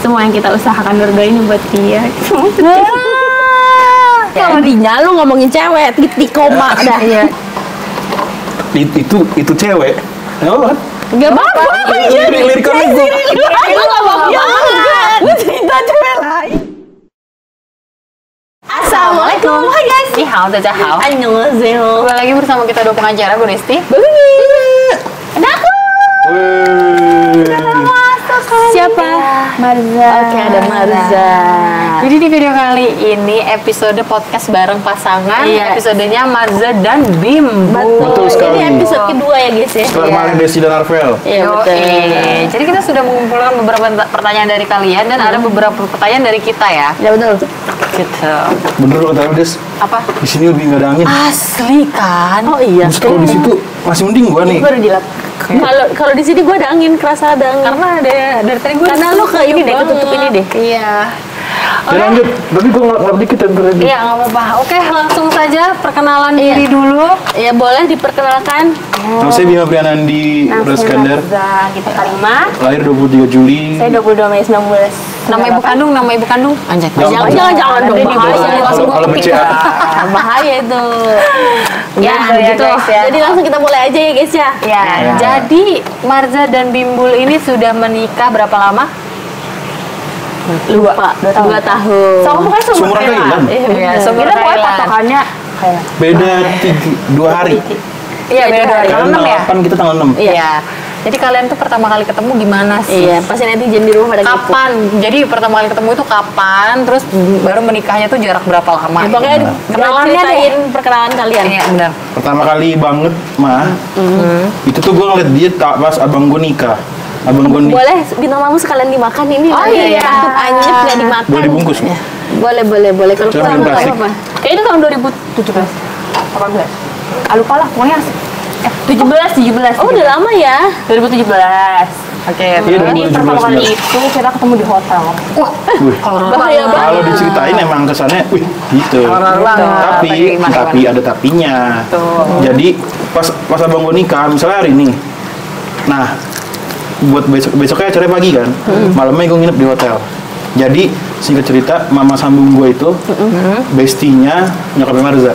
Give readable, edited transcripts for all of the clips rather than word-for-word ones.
semua yang kita usahakan berdua ini buat dia. Kalau dinya lu ngomongin cewek, titik koma dah. Iya. Itu cewek. Apa? Gak apa-apa. Lirik kamu gue. Itu gak apa-apa. Lu cerita cewek lain. Assalamualaikum. Hai guys. Ni hao, dadah hao. Annyeonghaseyo. Kembali lagi bersama kita dua pengacara, Bu Nesti. Ada aku. Siapa? Marza. Oke, ada Marza. Jadi di video kali ini episode podcast bareng pasangan. Iya. Episodenya Marza dan Bim. Betul sekali. Ini episode kedua ya guys ya. Setelah kemarin Desi dan Arvel. Iya betul. Jadi kita sudah mengumpulkan beberapa pertanyaan dari kalian dan ada beberapa pertanyaan dari kita ya. Ya betul. Gitu. Bener loh katanya Des. Apa? Di sini lebih nggak ada angin. Asli kan? Oh iya. Terus kalau di situ masih mending gua nih. Baru dilap. Kalau di sini gua ada angin, kerasa ada angin. Karena ada dari tadi gue. Karena lu ke ini deh, ketutup ini deh. Iya. Ya lanjut. Tapi gua ngelap dikit yang tadi. Iya, nggak apa-apa. Oke, langsung saja perkenalan diri dulu. Ya boleh diperkenalkan. Nama saya Bima Prianandi Raskandar. Kita Karimah. Lahir 23 Juli. Saya 22 Mei 19. Nama ibu kandung. Anjay. Jangan dong, bahaya. Langsung Kalau gue ketik. BCA. Bahaya itu. Ya, gitu. guys ya. Jadi langsung kita mulai aja ya guys ya. Ya, jadi Marza dan Bimbul ini sudah menikah berapa lama? Lupa. 2 tahun. Sama pokoknya Seumuran Thailand. Iya, seumuran Kita pokoknya Thailand. patokannya Beda 2 hari. Iya, beda dari Kalian tanggal 6 ya? 8, kita tanggal 6. Iya. Jadi kalian tuh pertama kali ketemu gimana sih? Iya, pasti netizen di rumah pada gitu. Kapan? Jadi pertama kali ketemu itu kapan? Terus baru menikahnya tuh jarak berapa lama? Ya, pokoknya kenalannya ceritain perkenalan kalian. Iya, benar. Pertama kali banget mah. Itu tuh gua ngeliat dia pas abang gua nikah. Abang gua nikah. Boleh bintang tamu sekalian dimakan ini. Oh, nanti iya. Tutup anyep nggak dimakan. Boleh dibungkus. Boleh. Kalau Jangan kurang plastik. apa-apa. Kayaknya itu tahun 2017. 18. Lupa lah, pokoknya 17. Oh, udah lama ya. 2017. Oke, Iya, ini 2017 pertama kali benar. itu kita ketemu di hotel. Wah, Wih. Bahaya banget. Kalau diceritain emang kesannya, wih gitu. Horor banget. Tapi ada tapinya. Tuh. Jadi pas abang gue nikah, misalnya hari ini. Nah, buat besoknya acaranya pagi kan. Malamnya gue nginep di hotel. Jadi singkat cerita, mama sambung gue itu bestinya nyokapnya Marza.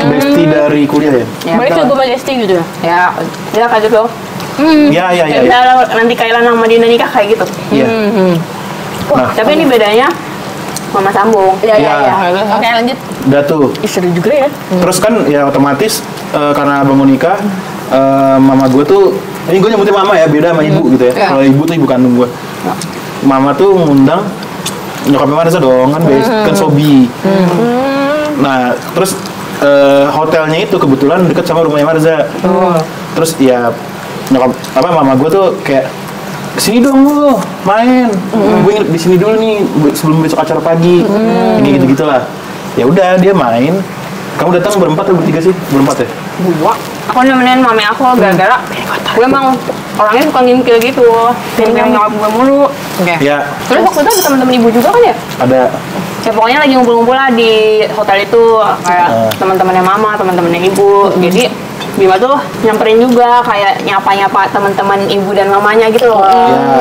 Bestie dari kuliah ya. Balik ke gue majesty gitu ya. Ya kaget dong. Iya. Nanti Kailan sama Dina nikah kayak gitu. Iya. Nah, Tapi ini bedanya mama sambung. Iya. Oke, lanjut. udah tuh. Seru juga ya. Terus kan ya otomatis karena abang mau nikah, mama gue tuh, ini gue nyebutin mama ya, beda sama ibu gitu ya. Iya. Kalau ibu tuh ibu kandung gue. Mama tuh ngundang nyokapnya Marza dong, kan kan Sobi. Nah, terus hotelnya itu kebetulan deket sama rumahnya Marza. Terus ya mama gue tuh kayak kesini dong lu main, gue nginep di sini dulu nih sebelum besok acara pagi, ini gitu gitulah. Ya udah dia main. Kamu datang berempat atau bertiga sih? Berempat ya? Gua, aku nemenin mami aku gara-gara gue emang orangnya suka ngintil gitu. Ngintil nyokap gue mulu. Oke. Ya, Terus waktu itu ada teman-teman ibu juga kan ya? ada. Ya pokoknya lagi ngumpul-ngumpul lah di hotel itu kayak teman-temannya mama, teman-temannya ibu. Jadi Bima tuh nyamperin juga kayak nyapa-nyapa teman-teman ibu dan mamanya gitu loh.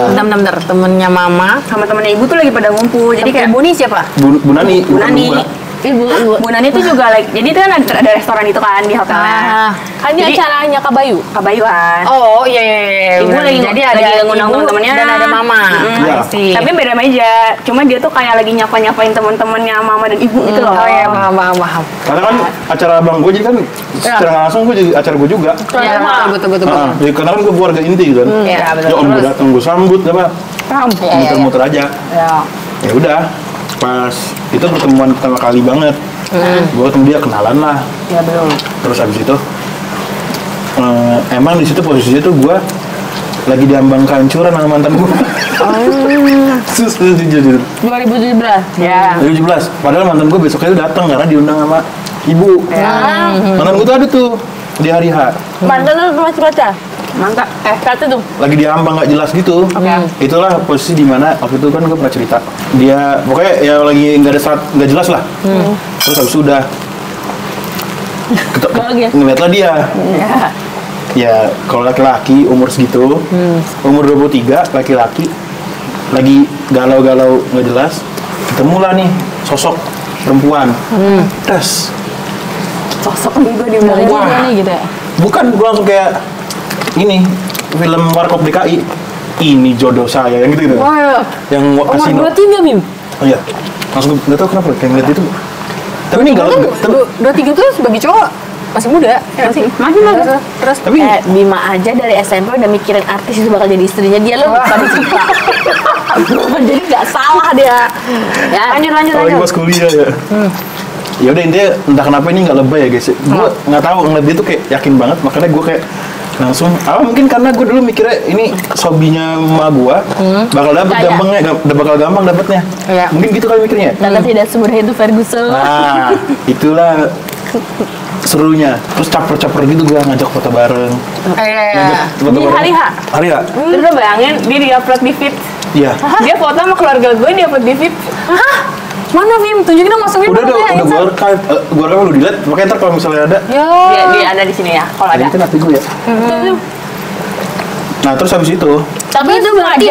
Bener-bener temennya mama sama temennya ibu tuh lagi pada ngumpul. Jadi kayak Bu nih siapa? Bu Nani. Bu Nani. Ibu. Bu Nani tuh juga jadi itu kan ada restoran itu kan di hotelnya. Kan ini Jadi- acaranya Kabayu. Kabayuan. Oh iya. Ibu bener. lagi Jadi ada lagi ibu ngundang temen-temennya. dan ada mama. Iya. I see. Tapi beda meja, cuma dia tuh kayak lagi nyapa-nyapain teman-temannya mama dan ibu gitu loh. Oh iya, paham. Karena kan acara abang gue jadi kan secara nggak langsung gue jadi acara gue juga. Iya, betul. Jadi karena kan gue keluarga inti kan. Iya, betul. Ya om gue datang gue sambut apa? Paham. Muter-muter aja. Ya. Ya udah. Pas itu pertemuan pertama kali banget. Gue ketemu dia, kenalan lah. Iya, belum. Terus abis itu emang di situ posisinya tuh gue lagi diambang kehancuran sama mantan gue. Terus jujur 2017. Ya. 2017. Padahal mantan gue besoknya tuh datang karena diundang sama ibu. Mantan gue tuh ada tuh di hari H. Mantan lu masih pacar? Mantap. Satu tuh. Lagi diambang nggak jelas gitu. Itulah posisi di mana waktu itu kan gue pernah cerita. Dia pokoknya ya lagi nggak ada saat nggak jelas lah. Terus habis itu udah ngeliatlah dia. Ya kalau laki-laki umur segitu, umur 23 laki-laki lagi galau-galau nggak jelas, ketemulah nih sosok perempuan. Das. Sosok juga di Dari bawah. juga nih gitu ya. Bukan, gue langsung kayak ini film Warkop DKI. Ini jodoh saya yang gitu. Wah, Yang Umur kasino. 23 Bim. Oh iya. Langsung nggak tahu kenapa kayak ngeliat itu. Tapi ini galau. Tapi 23 tuh sebagai cowok masih muda, ya nggak sih? masih masih. Terus Tapi Bima aja dari SMP udah mikirin artis itu bakal jadi istrinya dia, lo tadi cerita. Jadi nggak salah dia. Ya, lanjut. apalagi pas kuliah ya. Ya udah intinya entah kenapa ini nggak lebay ya guys. Gue nggak tahu ngeliat dia tuh kayak yakin banget, makanya gue kayak langsung mungkin karena gue dulu mikirnya ini sobinya emak gue bakal dapet Kaya. gampangnya bakal gampang dapetnya. Iya. Mungkin gitu kali mikirnya. Ternyata tidak semudah itu Ferguson. Nah itulah serunya. Terus caper-caper gitu gue ngajak foto bareng. Ngajak foto Di bareng. hari H. Hari H. Terus lo bayangin dia di-upload di feed. Iya. Dia foto sama keluarga gue di-upload di feed. Hah? Mana Bim? Tunjukin dong, masukin Udah dong, gue archive, gue rekam lu delete, makanya ntar kalau misalnya ada, Ya. Dia ada di sini ya, kalau ada. itu nanti gue ya. Nah terus habis itu, Tapi itu berarti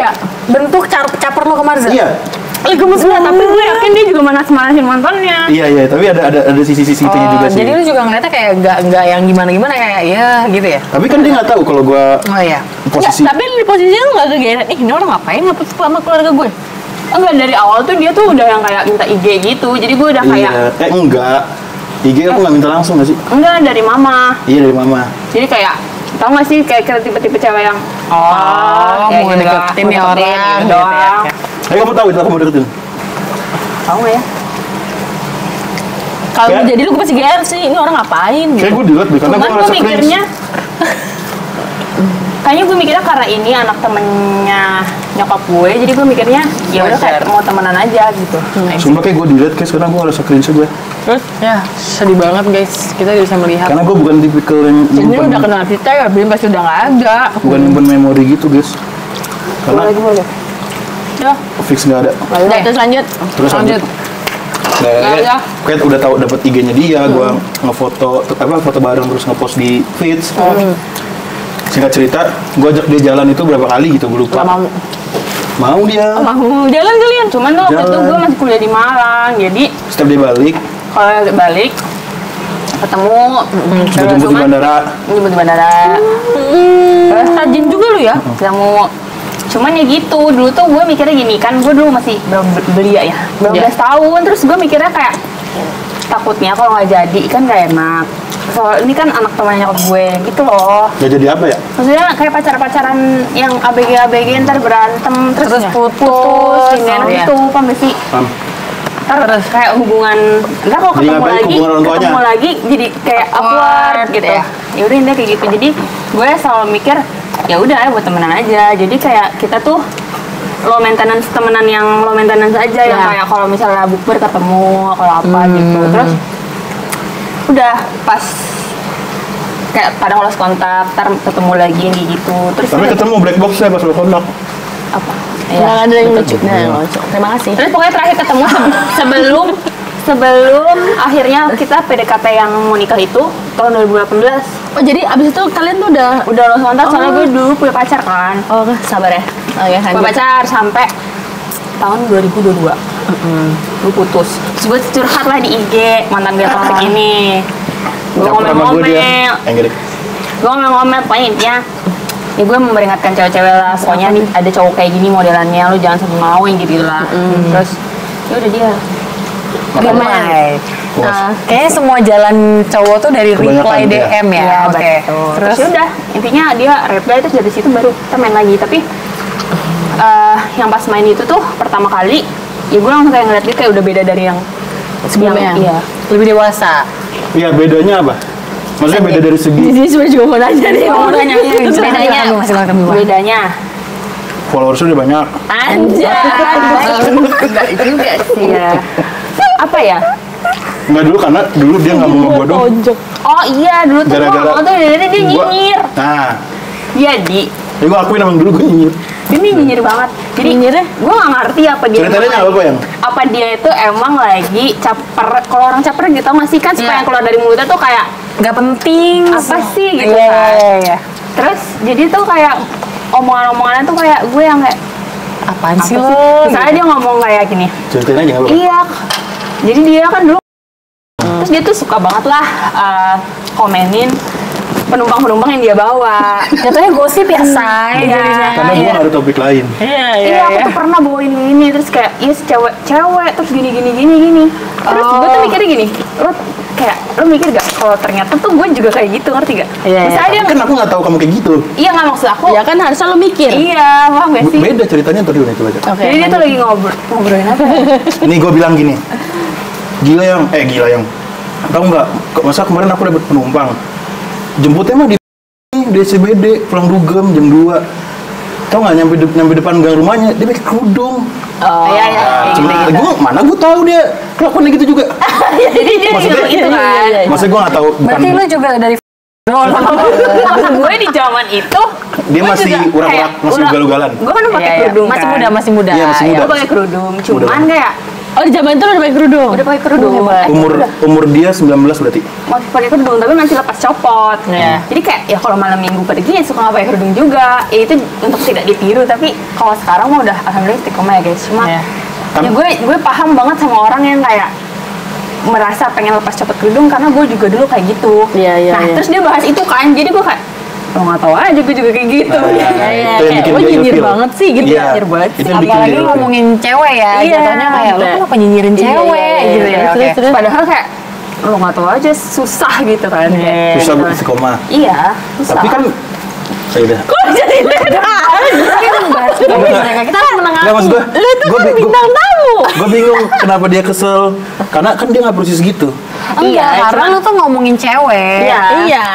bentuk caper lo ke Marza. iya, Gemes banget, tapi gue yakin dia juga manas-manasin mantannya. iya, tapi ada sisi-sisi itunya juga sih. Jadi lu juga ngeliatnya kayak nggak yang gimana-gimana, kayak ya gitu ya. Tapi kan dia nggak tahu kalau gue Oh iya. posisi. Tapi di posisi lu nggak kegeeran. Ini orang ngapain ngapus sama keluarga gue? Enggak, dari awal tuh dia tuh udah yang kayak minta IG gitu. Jadi gue udah kayak Iya, enggak. IG aku nggak minta langsung nggak sih? enggak, dari mama. Iya dari mama. Jadi kayak tau gak sih kayak tipe-tipe cewek yang kayak mau gitu, deketin mau nih deketin orang gitu gitu ya. doang. Ayo kamu tahu itu aku mau deketin. Tahu gak ya? Kalau Kayak- jadi lu gue pasti GR sih, ini orang ngapain Kayak gitu. gue delete deh karena Cuman gue gue ngerasa mikirnya cringe. kayaknya gue mikirnya karena ini anak temennya nyokap gue, jadi gue mikirnya ya udah kayak mau temenan aja gitu. Sumpah kayak gue delete guys karena gue ngerasa cringe aja. Terus ya sedih banget guys, kita bisa melihat. Karena gue bukan tipikal yang Ini nyimpen, udah kenal kita ya, Bim pasti udah nggak ada. bukan nyimpen memori gitu guys. Karena Boleh. Ya, fix nggak ada. udah terus lanjut. Terus lanjut. Ya. Kayak udah tahu dapat IG-nya dia, gua ngefoto foto bareng terus ngepost di feeds. Singkat cerita, gua ajak dia jalan itu berapa kali gitu, gue lupa. Gak mau. Mau dia. Mau jalan kalian. Cuman tuh waktu itu Jalan. gue masih kuliah di Malang, jadi Setiap dia balik, kalau balik ketemu gue jemput di bandara. jemput di bandara. Rajin juga lu ya. Ketemu. Cuman ya gitu, dulu tuh gue mikirnya gini, kan gue dulu masih belia ya, berapa Iya. belas tahun, terus gue mikirnya kayak takutnya kalau nggak jadi kan gak enak. Soal ini kan anak temannya nyokap gue gitu loh. Gak jadi apa ya? Maksudnya kayak pacar-pacaran yang ABG ntar berantem terus putus. gini Oh, iya. gitu, paham gak sih? Paham? Terus kayak hubungan, ntar kalau Jadi ketemu ngapain lagi, hubungan orang tuanya? ketemu lagi jadi kayak awkward gitu ya. Iya. Ya udah intinya kayak gitu. Jadi gue selalu mikir ya udah buat temenan aja. Jadi kayak kita tuh low maintenance, temenan yang low maintenance aja, yang Iya. kayak kalau misalnya bukber ketemu kalau apa gitu. Terus udah pas kayak kadang lost kontak, ntar ketemu lagi kayak gitu. Terus Tapi udah- ketemu black box ya pas lo kontak. apa? Nggak Iya. ada yang lucu. Nah, yang lucu. Terima kasih. Terus pokoknya terakhir ketemu sebelum akhirnya kita PDKT yang mau nikah itu tahun 2018. Oh jadi abis itu kalian tuh udah Udah lost kontak soalnya gue dulu punya pacar kan. Oh sabar ya. Oke Punya lanjut. pacar sampai tahun 2022. Gue putus. Terus gue curhat lah di IG mantan gue toxic ini. Gue Caper sama gue dia. ngomel-ngomel. Enggak deh. Gue ngomel-ngomel pokoknya intinya ya gue memperingatkan cewek-cewek lah, pokoknya nih ada cowok kayak gini modelannya, lu jangan sampai mau yang gitu lah. Terus ya udah dia Damai. Puas. Kayaknya semua jalan cowok tuh dari Kebanyakan reply dia. DM ya. Iya, Oke. betul. Terus Terus ya udah intinya dia reply, terus dari situ baru kita main lagi. Tapi yang pas main itu tuh pertama kali ya gue langsung kayak ngeliat dia kayak udah beda dari yang sebelumnya iya. lebih dewasa. Iya bedanya apa? Maksudnya beda dari segi Di sini sebenarnya juga mau nanya nih. Oh, nanya, Bedanya. bedanya followersnya udah banyak. anjay enggak juga sih ya. Apa ya? Enggak dulu karena dulu dia nggak mau sama gue dong. Oh iya, dulu tuh gue Gara-gara tuh dari dia gua- nyinyir. Nah, Jadi ya gue akuin emang dulu gue nyinyir. ini nyinyir banget. Jadi Nyinyirnya? gue gak ngerti apa dia Ceritanya emang apa yang? apa dia itu emang lagi caper. Kalau orang caper gitu masih kan supaya yang keluar dari mulutnya tuh kayak Gak penting. apa sih gitu Iya, kan. iya, iya. Terus jadi tuh kayak omongan-omongannya tuh kayak gue yang kayak Apaan sih Apa lo? Misalnya dia ngomong kayak gini. Ceritain aja nggak apa-apa. Iya. Jadi dia kan dulu terus dia tuh suka banget lah komenin penumpang-penumpang yang dia bawa. Katanya gosip ya, Say. Iya. Karena gue nggak ada topik lain. Iya, aku tuh pernah bawain ini terus kayak iya cewek terus gini. Terus gue tuh mikirnya gini, lo mikir gak kalau ternyata tuh gue juga kayak gitu, ngerti gak? Iya, Misalnya dia Kan aku nggak tahu kamu kayak gitu. iya nggak maksud aku. Ya kan harusnya lo mikir. Iya, paham gak sih? Beda ceritanya tadi udah itu aja. Oke. Jadi dia tuh lagi ngobrolin apa? Ini gue bilang gini, gila yang, tahu nggak? Masa kemarin aku dapet penumpang, jemputnya mah di SCBD, pulang dugem jam 2. Tahu nggak nyampe depan gang rumahnya, dia pakai kerudung. Oh, iya. Mana gue tahu dia kelakuannya gitu juga. Jadi dia Maksudnya- gitu kan. Maksudnya gue nggak tahu, bukan Berarti lo juga dari Maksud gue di zaman itu dia gue masih juga urak-urak, kayak masih ugal-ugalan. Gue kan pakai Iya, iya. kerudung Masih kan. muda, masih muda. Iya, masih muda. Gue pakai kerudung, cuman banget. kayak Oh, di zaman itu lo udah pakai kerudung? udah pakai kerudung. Umur dia 19 berarti. Masih pakai kerudung tapi masih lepas copot. Iya. Jadi kayak ya kalau malam minggu pergi ya suka nggak pakai kerudung juga. Ya itu untuk tidak ditiru tapi kalau sekarang mah udah alhamdulillah istiqomah ya guys. Cuma Iya. ya gue paham banget sama orang yang kayak merasa pengen lepas copot kerudung karena gue juga dulu kayak gitu. Iya, iya, Nah iya. terus dia bahas itu kan, jadi gue kayak lo nggak tahu aja gue juga kayak gitu. Nah, Iya, itu yang kayak bikin lo dia nyinyir ilfeel. banget sih gitu, Iya, nyinyir banget itu sih. yang bikin Apalagi dia ilfeel. ngomongin cewek ya, Iya, jatuhnya kayak lo gitu. kenapa nyinyirin Iya, cewek iya, gitu iya, ya. oke. Terus Padahal kayak lo nggak tahu aja susah gitu kan. Iya. Susah buat istiqomah. Iya, susah. Tapi kan, ya udah. jadi mereka kita harus menengah. Nggak, maksud gue, Lo itu kan bintang tamu. gue bingung kenapa dia kesel. Karena kan dia nggak persis gitu. Iya, karena cuman- lo tuh ngomongin cewek. Iya. Iya.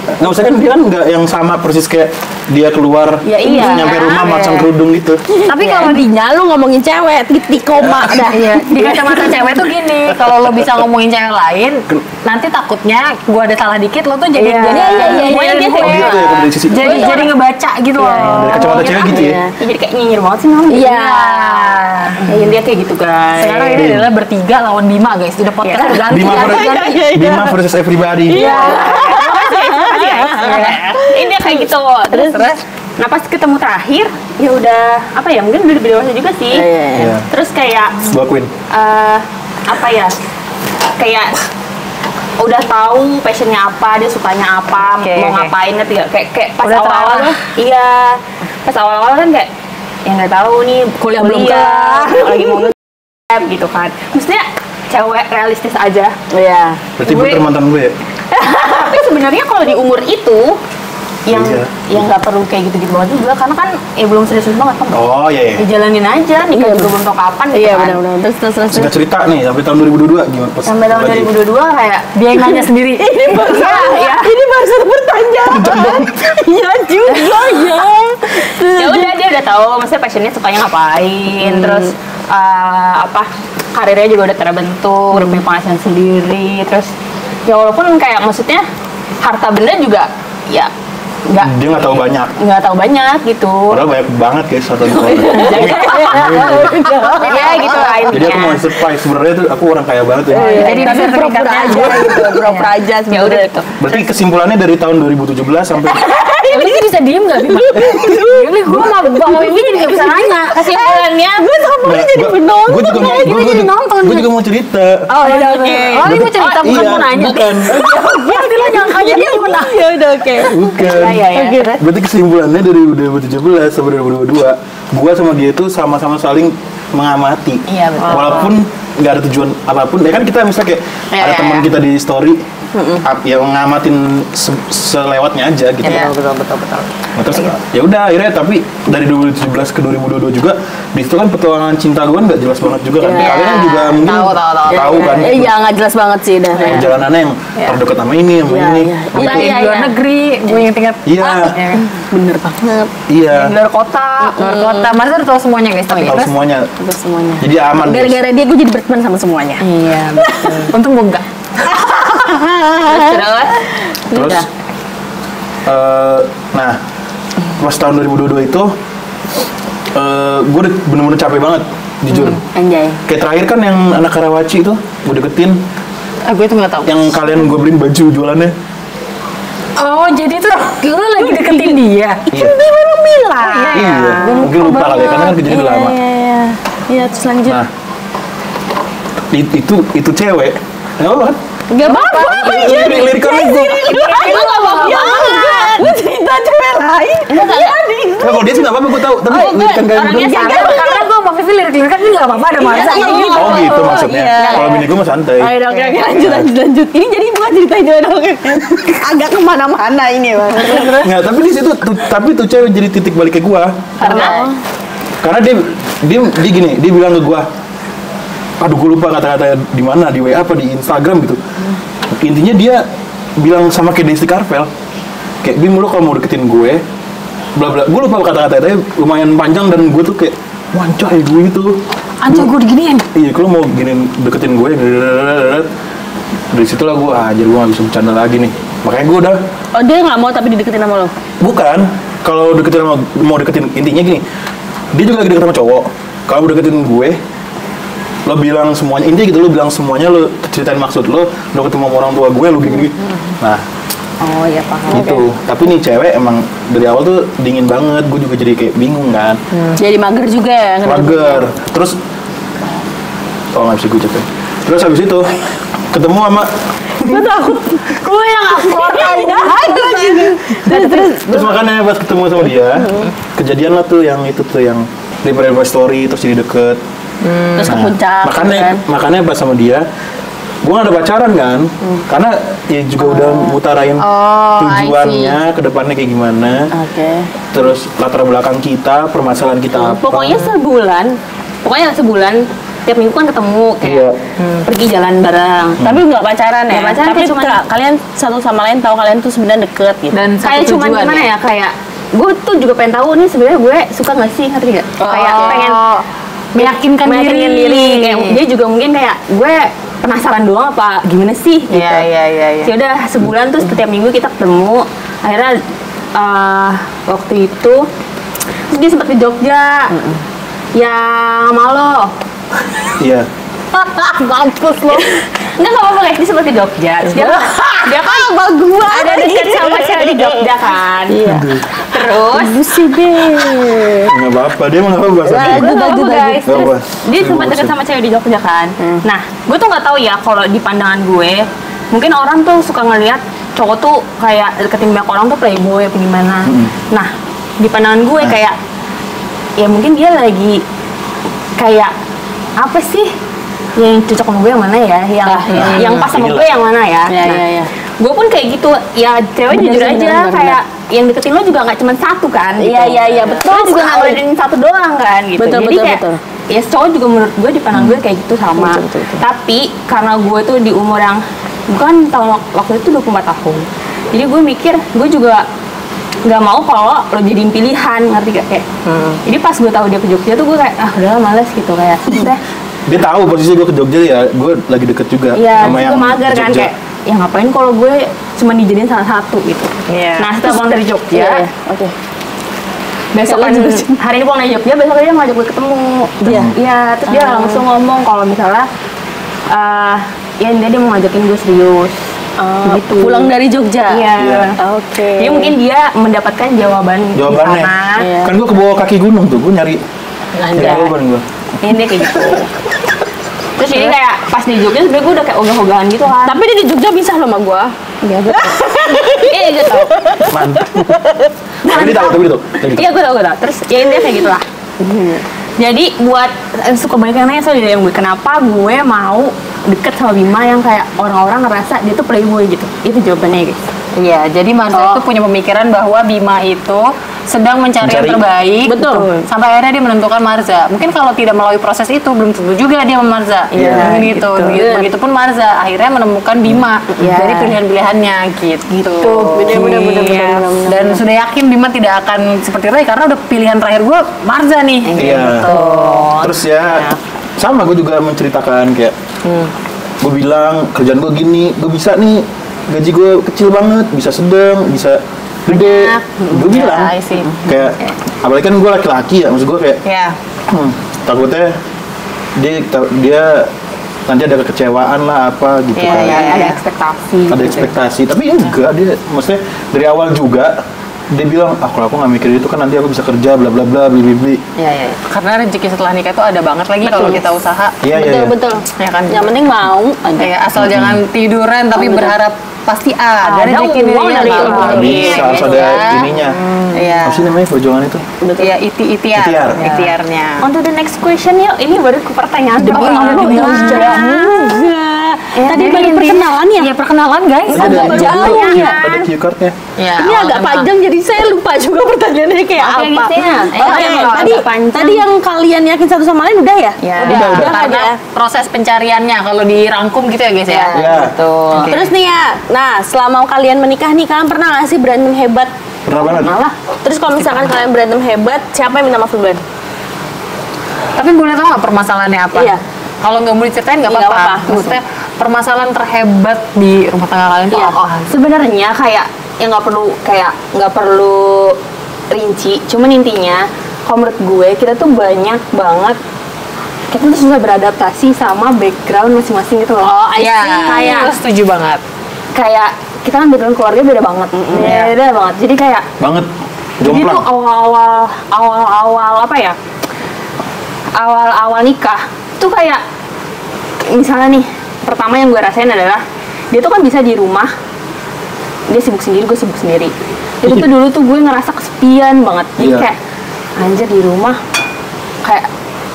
Nggak usah kan dia kan nggak yang sama persis kayak dia keluar Ya, iya. nyampe rumah masang kerudung gitu. Tapi kalau dinya lu ngomongin cewek, titik koma dah. Di kacamata cewek tuh gini, kalau lo bisa ngomongin cewek lain, nanti takutnya gua ada salah dikit lo tuh jadi Iya. pokoknya dia Oh gitu ya kalau dari sisi. jadi ngebaca gitu loh. Dari kacamata cewek gitu ya. Ya, jadi kayak nyinyir banget sih memang. Iya. Ya, dia kayak gitu guys. Sekarang ini adalah bertiga lawan Bima guys. Udah podcast udah ganti. Bima versus everybody. Iya. Ini dia kayak gitu. Terus nah pas ketemu terakhir ya udah apa ya mungkin udah lebih dewasa juga sih. Iya. Terus kayak Gua akuin. apa ya kayak udah tahu passionnya apa, dia sukanya apa, Oke, mau oke. ngapain ngerti gak? Kayak pas Udah awal-awal terarah. tuh iya pas awal-awal kan kayak ya nggak tahu nih Kuliah belum kelar. lagi mau nge gitu kan, maksudnya cewek realistis aja. Iya. Berarti bener mantan gue ya. Tapi sebenarnya kalau di umur itu yang Iya. yang nggak perlu kayak gitu-gitu banget juga karena kan ya belum serius banget kan. Oh iya. Iya. Dijalanin aja nikah juga belum tahu kapan gitu Iya kan. benar-benar. Terus. Singkat cerita nih sampai tahun 2022 gimana? Pas Sampai tahun lagi. 2022 kayak Dia yang nanya sendiri. Ini baru ya. ini baru satu pertanyaan. Iya juga ya. Ya udah dia udah tahu maksudnya passionnya sukanya ngapain, terus apa karirnya juga udah terbentuk, udah punya penghasilan sendiri, terus ya walaupun kayak maksudnya harta benda juga ya Dia nggak tahu banyak. nggak tahu banyak gitu. Padahal banyak banget guys satu orang. Ya gitu lah Jadi aku mau intinya. surprise sebenarnya tuh aku orang kaya banget ya. Jadi Tapi bisa pura-pura aja gitu, pura-pura aja Ya sebenarnya. udah itu. Berarti kesimpulannya dari tahun 2017 sampai Ini sih bisa diem gak Bima? Ini gue sama Bang Mimi jadi gak bisa nanya. Kesimpulannya gue juga mau cerita. Oh ya udah oke. Oh ini mau cerita bukan Iya, mau nanya. bukan. Berarti lo nyangkanya dia mau nanya. Ya udah oke. Bukan. ya. Berarti kesimpulannya dari 2017 sampai 2022, gua sama dia itu sama-sama saling mengamati. Iya, betul. Walaupun nggak ada tujuan apapun, ya kan kita misalnya kayak Iya, ada iya, teman iya. kita di story, ya ngamatin selewatnya aja gitu. Iya. Betul. Nah, terus ya udah akhirnya tapi dari 2017 ke 2022 juga di situ kan petualangan cinta gue nggak jelas banget juga kan. Iya. Kalian juga mungkin Tahu kan. Iya nggak jelas banget sih dah. Perjalanannya yang terdekat sama ini sama Iya, ini. iya. Gitu. Iya, Iya, di luar iya. negeri, gue yang tingkat. Iya. Bener banget. Iya. Di luar kota. Luar kota, masa udah tahu semuanya guys. Tapi Tahu terus semuanya. udah semuanya. Jadi aman. guys. Gara-gara dia gue jadi berteman sama semuanya. Iya. Untung gue enggak. Terus Terus, nah, pas tahun 2022 itu, gue udah bener-bener capek banget, jujur. Anjay. Kayak terakhir kan yang anak Karawaci itu, gue deketin, Gue tuh nggak tahu. yang kalian gue beliin baju jualannya. Oh, jadi tuh lu lagi deketin dia. Iya. Dia baru bilang. Iya. Mungkin lupa kali ya, karena kan kejadian udah lama. Iya, terus lanjut. Nah, itu cewek. Nggak apa kan? Gak apa-apa. Lirik-lirikan itu. Itu gak apa-apa. Lu cerita cewek lain. Nah, kalau dia sih nggak apa-apa, gue tahu. Tapi lirikan kayak Orangnya gitu. santai. Karena gue mau kasih lirik-lirikan ini gak apa-apa, ada masa. Oh gitu maksudnya. Kalau bini gue mah santai. Oke, lanjut. Ini jadi bukan cerita itu dong. Agak kemana-mana ini, Bang. Nggak, tapi di situ tuh cewek jadi titik balik ke gue. Karena dia gini, dia bilang ke gue, aduh gue lupa kata-kata di mana, di WA apa di Instagram gitu. Intinya dia bilang sama kayak Desti Karvel, kayak Bim, lu kalau mau deketin gue bla bla, gue lupa kata-katanya lumayan panjang dan gue tuh kayak wancay gue gitu. Anjay, gue diginiin. Iya, kalau mau gini deketin gue, dari situlah gue jadi gue nggak bisa bercanda lagi nih. Makanya gue udah. Oh, dia nggak mau tapi dideketin sama lo? Bukan, kalau deketin sama, mau deketin, intinya gini, dia juga lagi deket sama cowok. Kalau mau deketin gue, lo bilang semuanya, intinya gitu, lo bilang semuanya, lo ceritain maksud lo ketemu sama orang tua gue, lo gini. Nah, Oh iya paham. gitu. Tapi nih cewek emang dari awal tuh dingin banget, gue juga jadi kayak bingung kan. Jadi mager juga ya? Mager. Terus, nggak bisa gue ceritain. Terus habis itu ketemu sama, Gue takut. Gue yang akor aja. terus makanya pas ketemu sama dia, kejadian lah tuh yang itu tuh yang di story terus jadi deket. Terus ke puncak. Makanya pas sama dia, gue gak ada pacaran kan, karena ya juga udah mutarain tujuannya ke depannya kayak gimana. Oke. Terus latar belakang kita, permasalahan kita apa. Pokoknya sebulan tiap minggu kan ketemu kayak Iya. pergi jalan bareng. Tapi nggak pacaran ya? Nggak pacaran, Tapi kayak cuman- kalian satu sama lain tahu kalian tuh sebenarnya deket gitu. Dan Kayak satu cuman tujuan gimana ya, kayak gue tuh juga pengen tahu nih sebenarnya gue suka nggak sih, ngerti gak? Kayak pengen meyakinkan diri. Kayak dia juga mungkin kayak gue penasaran doang apa gimana sih gitu. Iya. Ya udah sebulan tuh setiap minggu kita ketemu. Akhirnya waktu itu terus dia sempat ke Jogja. Yang sama lo. Iya. Mampus lo. Enggak apa-apa guys, dia sempat ke Jogja. Terus dia kan ada dekat sama cewek di Jogja kan. Iya. Terus Nggak apa-apa, dia mah nggak apa-apa. Lanjut guys. Nggak apa. Terus dia sempat dekat sama cewek di Jogja kan. Nah, gue tuh nggak tahu ya kalau di pandangan gue, mungkin orang tuh suka ngelihat cowok tuh kayak deketin banyak orang tuh playboy apa gimana. Nah, di pandangan gue kayak ya mungkin dia lagi kayak apa sih yang cocok sama gue yang mana ya, yang pas sama gue yang mana ya. Iya. Gue pun kayak gitu, ya cewek jujur aja kayak yang deketin lo juga nggak cuma satu kan. Iya, betul Lo juga nggak sekali. ngeladenin satu doang kan gitu. Betul, Jadi betul, kayak betul. ya cowok juga menurut gue di pandang gue kayak gitu sama. Betul. Tapi karena gue tuh di umur yang bukan tahun waktu itu 24 tahun. Jadi gue mikir gue juga nggak mau kalau lo jadiin pilihan, ngerti gak kayak. Jadi pas gue tahu dia ke Jogja tuh gue kayak udahlah males gitu kayak. Udah. Dia tahu posisi gue ke Jogja ya, gue lagi deket juga Iya, sama yang gue mager di kan Jogja. kayak ya ngapain kalau gue cuma dijadiin salah satu gitu. Iya. Nah setelah pulang dari Jogja, Iya. Oke. besok kan hari ini pulang dari Jogja, besok dia ngajak gue ketemu. Iya, terus dia langsung ngomong kalau misalnya ya dia mau ngajakin gue serius. Gitu. Pulang dari Jogja. Iya. Oke. Jadi mungkin dia mendapatkan jawabannya. Di Jawabannya. sana. Iya. Kan gue ke bawah kaki gunung tuh, gue nyari jawaban gue. Ini dia kayak gitu. Terus ini kayak pas di Jogja sebenernya gue udah kayak ogah-ogahan gitu kan. Tapi dia di Jogja bisa loh sama gua. Iya gue tau. Iya gue tau. Mantap. Tapi dia tahu. Iya gue tau. Terus ya intinya kayak gitulah. Jadi buat suka banyak yang nanya soal yang gue kenapa gue mau deket sama Bima yang kayak orang-orang ngerasa dia tuh playboy gitu. Itu jawabannya guys. Iya, jadi Marza itu punya pemikiran bahwa Bima itu sedang mencari yang terbaik. Betul. Sampai akhirnya dia menentukan Marza. Mungkin kalau tidak melalui proses itu belum tentu juga dia sama Marza. Iya, gitu. Begitupun Marza akhirnya menemukan Bima dari pilihan-pilihannya gitu. Bener. Dan sudah yakin Bima tidak akan seperti itu karena udah pilihan terakhir gue Marza nih. Iya. Terus ya sama gue juga menceritakan kayak gue bilang kerjaan gue gini, gue bisa nih gaji gue kecil banget, bisa sedang, bisa gede. Gue bilang I see. kayak apalagi kan gue laki-laki ya, maksud gue kayak Ya. takutnya dia nanti ada kekecewaan lah apa gitu kan. Ada ekspektasi. Ada ekspektasi, tapi enggak, dia maksudnya dari awal juga dia bilang, kalau aku nggak mikir itu kan nanti aku bisa kerja bla bla bla bli bli bli. Iya. Karena rezeki setelah nikah itu ada banget lagi kalau kita usaha. Iya. Betul. Ya kan. Yang penting mau aja. Ya, asal jangan tiduran tapi berharap pasti ada rezeki uang dari dirinya. Allah. Bisa harus ada ininya. Iya. Apa sih namanya perjuangan itu? Iya, ikhtiar. Ikhtiarnya. On to the next question yuk. Ini baru ke pertanyaan. Tadi baru perkenalan ya? Iya, perkenalan guys. Ada cue card-nya. Ya, Ini agak panjang jadi saya lupa juga pertanyaannya kayak Oke, apa. gitu ya. Tadi yang kalian yakin satu sama lain udah ya? Udah. Karena proses pencariannya kalau dirangkum gitu ya guys ya. Iya. Betul. Oke. Terus nih ya, nah selama kalian menikah nih kalian pernah nggak sih berantem hebat? Pernah banget. Malah. Terus kalau misalkan kalian berantem hebat, siapa yang minta maaf duluan? Tapi boleh tahu nggak permasalahannya apa? Iya. Kalau nggak mau diceritain nggak Iya, nggak apa-apa. apa-apa. Maksudnya permasalahan terhebat di rumah tangga kalian itu Iya. apa? Sebenarnya kayak yang nggak perlu rinci. Cuman intinya, kalau menurut gue kita tuh banyak banget kita tuh susah beradaptasi sama background masing-masing gitu loh. Iya. Kayak Setuju banget. kayak kita kan background keluarga beda banget. Beda banget. Jadi kayak Banget. jadi tuh Jomplang. awal apa ya? Awal nikah tuh kayak misalnya nih, pertama yang gue rasain adalah dia tuh kan bisa di rumah, dia sibuk sendiri, gue sibuk sendiri. Itu tuh dulu tuh gue ngerasa kesepian banget. Jadi Iya. kayak anjir di rumah kayak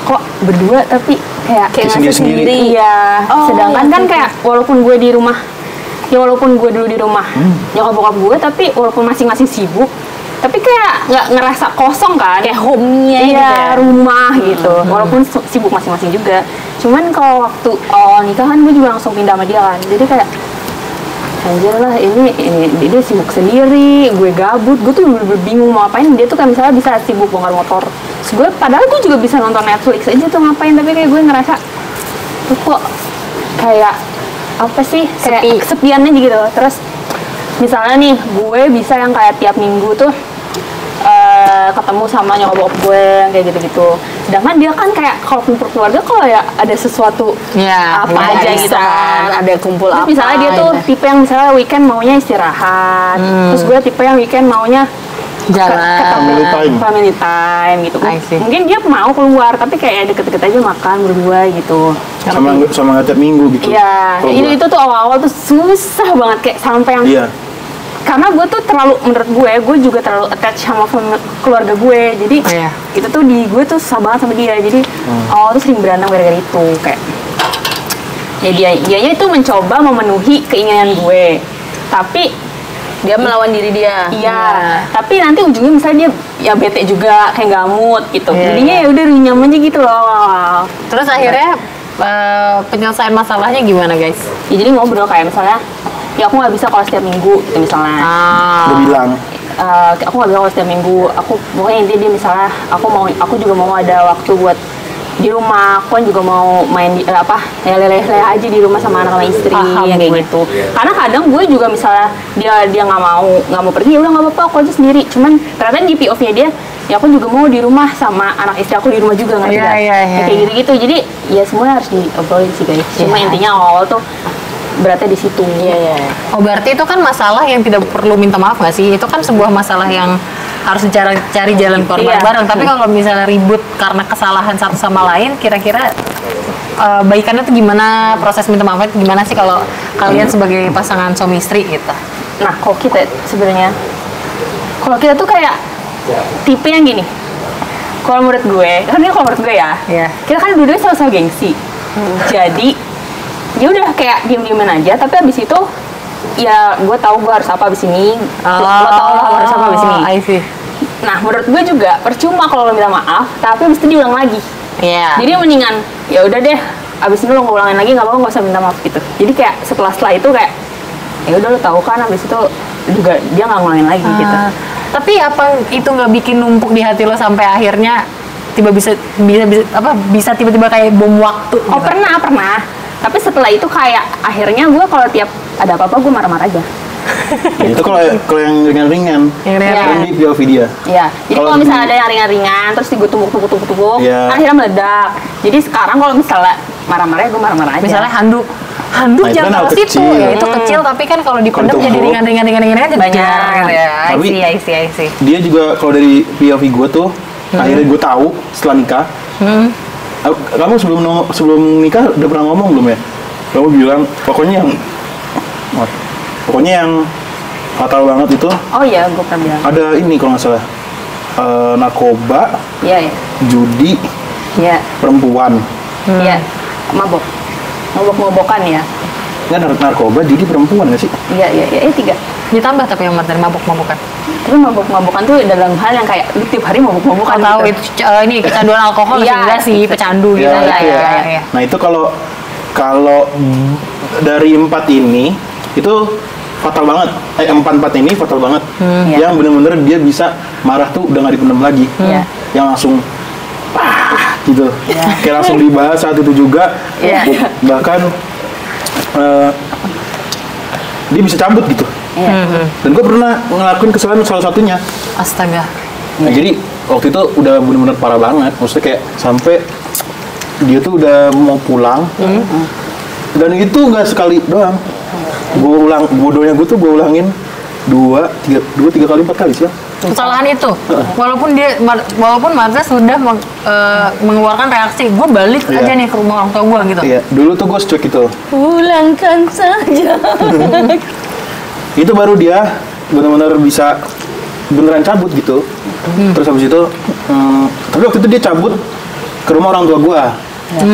kok berdua tapi kayak sendiri-sendiri. Iya. Sedangkan kan kayak walaupun gue di rumah, walaupun gue dulu di rumah nyokap bokap gue, tapi walaupun masing-masing sibuk, tapi kayak nggak ngerasa kosong kan, kayak home-nya gitu ya, rumah gitu, walaupun sibuk masing-masing juga. Cuman kalau waktu awal nikah kan gue juga langsung pindah sama dia kan, jadi kayak anjir lah ini dia sibuk sendiri, gue gabut, gue tuh bener-bener bingung mau ngapain. Dia tuh kan misalnya bisa sibuk bongkar motor, terus gue padahal gue juga bisa nonton Netflix aja tuh ngapain, tapi kayak gue ngerasa tuh kok kayak apa sih, kayak kesepian aja gitu. Terus misalnya nih gue bisa yang kayak tiap minggu tuh ketemu sama nyokap bokap gue yang kayak gitu-gitu. Sedangkan dia kan kayak kalau kumpul keluarga kalau ya ada sesuatu Ya, apa aja gitu kan. ada kumpul Terus apa? misalnya dia tuh tipe yang misalnya weekend maunya istirahat. Terus gue tipe yang weekend maunya Family time. family time gitu. I see. Mungkin dia mau keluar tapi kayak deket-deket aja makan berdua gitu. Sama nggak tiap minggu gitu. Iya, Kalau gua. itu tuh awal-awal tuh susah banget kayak sampai yang Iya. karena gue tuh terlalu, menurut gue juga terlalu attach sama keluarga gue, jadi Iya. itu tuh di gue tuh susah banget sama dia. Jadi awal tuh sering berantem gara-gara itu, kayak ya dianya itu mencoba memenuhi keinginan gue, tapi Dia melawan diri dia. iya, tapi nanti ujungnya misalnya dia ya bete juga, kayak gamut gitu. Jadinya ya udah runyam aja gitu loh. Terus akhirnya penyelesaian masalahnya gimana guys? Ya, jadi ngobrol kayak misalnya, ya aku nggak bisa kalau setiap minggu gitu misalnya. Udah bilang. Aku nggak bisa kalau setiap minggu. Aku pokoknya intinya dia misalnya, aku juga mau ada waktu buat di rumah. Aku kan juga mau main ya leleh aja di rumah sama anak sama istri. Paham yang kayak gue. gitu. Karena kadang gue juga misalnya dia nggak mau pergi, ya udah nggak apa-apa, aku aja sendiri. Cuman ternyata di POV-nya dia, ya aku juga mau di rumah sama anak istri aku di rumah juga, nggak Iya, ada. iya, iya. Kayak gitu-gitu. Jadi ya semuanya harus diobrolin sih guys. Cuma intinya awal tuh beratnya di situ. Iya. Oh berarti itu kan masalah yang tidak perlu minta maaf nggak sih? Itu kan sebuah masalah yang harus cari jalan keluar Iya. bareng. Tapi kalau misalnya ribut karena kesalahan satu sama lain, kira-kira baikannya tuh gimana? Proses minta maafnya tuh gimana sih kalau kalian sebagai pasangan suami istri gitu? Nah, kalau kita sebenarnya, kalau kita tuh kayak tipe yang gini. Kalau menurut gue, kan ini kalau menurut gue ya, Iya. kita kan dua-duanya sama-sama gengsi. Jadi, ya udah kayak diem-dieman aja. Tapi abis itu, ya gue tahu gue harus apa abis ini. Lo tahu lo harus apa abis ini. I see. Nah, menurut gue juga percuma kalau lo minta maaf, tapi abis itu diulang lagi. Iya. Jadi mendingan, ya udah deh, abis ini lo nggak ulangin lagi, nggak apa-apa, nggak usah minta maaf gitu. Jadi kayak setelah itu kayak, ya udah lo tahu kan, abis itu juga dia nggak ngulangin lagi gitu. Tapi apa itu nggak bikin numpuk di hati lo sampai akhirnya bisa tiba-tiba kayak bom waktu? Oh gitu? pernah. Tapi setelah itu kayak akhirnya gue kalau tiap ada apa-apa gue marah-marah aja. Ya, itu kalau yang ringan-ringan. Yang ringan-ringan. Kan di POV dia. Iya. Jadi Kalau kalau misalnya di- ada yang ringan-ringan terus gue tumpuk, Iya. kan akhirnya meledak. Jadi sekarang kalau misalnya marah-marah gue marah-marah aja. Misalnya handuk Nah, itu kan jangan hal ke situ kecil. ya, itu kecil tapi kan kalau dipendam Kalau jadi ditumpuk, ringan jadi banyak. jar ya. Tapi- I see. Dia juga kalau dari POV gue tuh akhirnya gue tahu setelah nikah. Kamu sebelum nikah udah pernah ngomong belum ya? Kamu bilang pokoknya yang fatal banget itu Oh iya, gue pernah bilang. ada ini kalau nggak salah narkoba, Iya, judi, iya, perempuan. iya. Mabok-mabokan ya. Nggak narkoba, judi, perempuan nggak sih? Iya, 3. Ditambah tapi yang materi mabuk-mabukan. Tapi mabok-mabokan tuh dalam hal yang kayak lu tiap hari mabok-mabokan Tahu gitu. itu ini kecanduan alkohol Iya. masih enggak sih, pecandu gitu Ya, itu ya. ya. Nah itu kalau dari 4 ini itu fatal banget. 4 ini fatal banget. Iya. Yang bener-bener dia bisa marah tuh udah nggak dipendam lagi. Iya. Yang langsung gitu. Kayak langsung dibahas saat itu juga. Iya. Bahkan dia bisa cabut gitu. Iya. Dan gue pernah ngelakuin kesalahan salah satunya. Astaga. Nah, jadi waktu itu udah bener-bener parah banget. Maksudnya kayak sampai dia tuh udah mau pulang. Dan itu nggak sekali doang. Bodohnya gue tuh gue ulangin 2, 3 kali, 4 kali sih. Kesalahan itu, walaupun Marza sudah mengeluarkan reaksi, gue balik Iya. aja nih ke rumah orang tua gue gitu. Iya, dulu tuh gue cuek gitu. Pulangkan saja. Itu baru dia benar-benar bisa beneran cabut gitu. Terus habis itu, tapi waktu itu dia cabut ke rumah orang tua gue.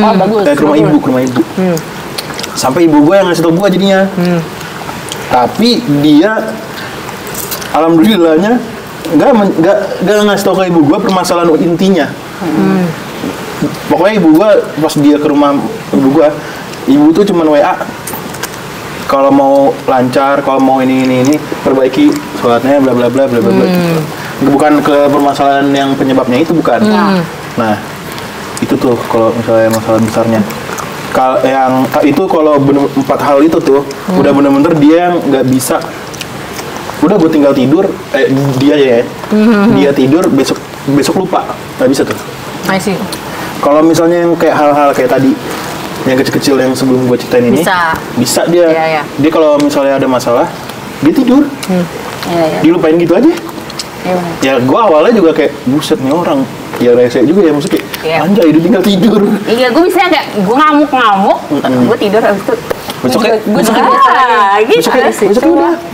Oh bagus. Ke rumah ibu. Sampai ibu gue yang ngasih tau gue jadinya. Tapi dia alhamdulillahnya nggak ngasih tau ke ibu gue permasalahan intinya. Pokoknya ibu gue pas dia ke rumah ibu tuh cuman WA kalau mau lancar, kalau mau ini perbaiki sholatnya bla bla bla bla bla. Bukan ke permasalahan yang penyebabnya itu, bukan. Nah itu tuh kalau misalnya masalah besarnya. Itu kalau 4 hal itu tuh udah bener-bener dia nggak bisa. Udah gue tinggal tidur, dia ya, dia tidur besok lupa, nggak bisa tuh. I see. Kalau misalnya yang kayak hal-hal kayak tadi, yang kecil-kecil yang sebelum gue ceritain ini, bisa dia. Iya. Dia kalau misalnya ada masalah, dia tidur, Iya. dilupain gitu aja. Iya. Ya gue awalnya juga kayak buset nih orang, ya rese juga ya maksudnya. Iya. Anjay, dia tinggal tidur. Iya, gue bisa kayak gue ngamuk, gue tidur habis itu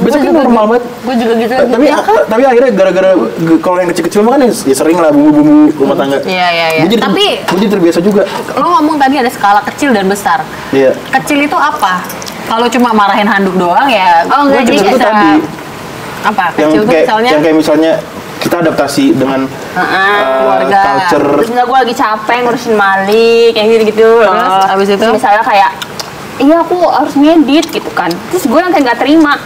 Besoknya normal banget. Gue juga gitu. Tapi akhirnya gara-gara kalau yang kecil-kecil mah kan ya sering lah bumbu-bumbu rumah tangga. Iya. Gue jadi terbiasa juga. Lo ngomong tadi ada skala kecil dan besar. Iya. Kecil itu apa? Kalau cuma marahin handuk doang ya. Oh, enggak, gue jadi juga Itu bisa. tadi Apa? yang Kecil tuh kayak misalnya. yang kayak misalnya kita adaptasi dengan keluarga. culture. Terus enggak, gue lagi capek ngurusin Malik kayak gitu Terus, abis itu? misalnya kayak iya aku harus ngedit gitu kan, terus gue yang kayak nggak terima.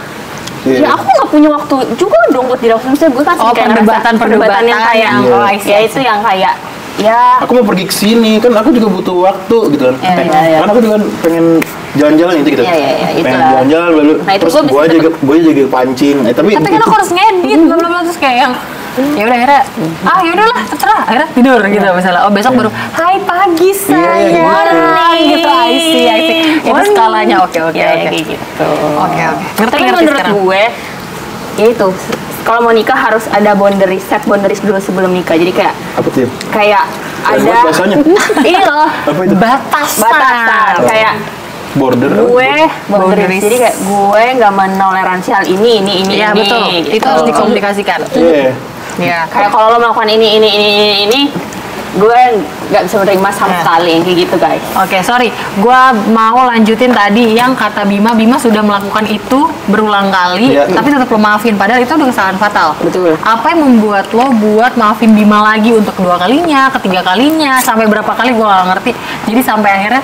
Iya. Ya aku nggak punya waktu juga dong buat diri aku. Misalnya gue kan Oh, kayak ngerasa perdebatan yang kayak Iya. Oh, I see, ya I itu see. yang kayak ya Aku mau pergi ke sini kan aku juga butuh waktu gitu kan. Iya. Kan aku juga pengen jalan-jalan gitu. Iya, pengen itulah. jalan-jalan lalu Nah, itu terus gua bisa gue jaga pancing. Tapi Tapi kan aku harus ngedit, bla bla bla terus kayak yang ya udah akhirnya ya udahlah terserah akhirnya tidur gitu misalnya. Oh besok baru hai pagi saya. Iya, Morning gitu. I see. Itu Morning. skalanya oke. ya kayak gitu. Oke. Tapi menurut gue ya itu kalau mau nikah harus ada set boundaries dulu sebelum nikah. Jadi kayak apa tuh? kayak Buat ada bahasanya. ini loh Apa itu? batasan kayak Border. gue boundaries. Boundaries. Jadi kayak gue nggak menoleransi hal ini Iya ini betul. gitu. Itu harus dikomunikasikan. Iya. Iya. Kayak kalau lo melakukan ini gue nggak bisa menerima sama Iya. sekali kayak gitu guys. Oke, sorry. Gua mau lanjutin tadi yang kata Bima sudah melakukan itu berulang kali, Iya. tapi tetap lo maafin. Padahal itu udah kesalahan fatal. Betul. Apa yang membuat lo buat maafin Bima lagi untuk 2 kalinya, ketiga kalinya, sampai berapa kali gua nggak ngerti. Jadi sampai akhirnya,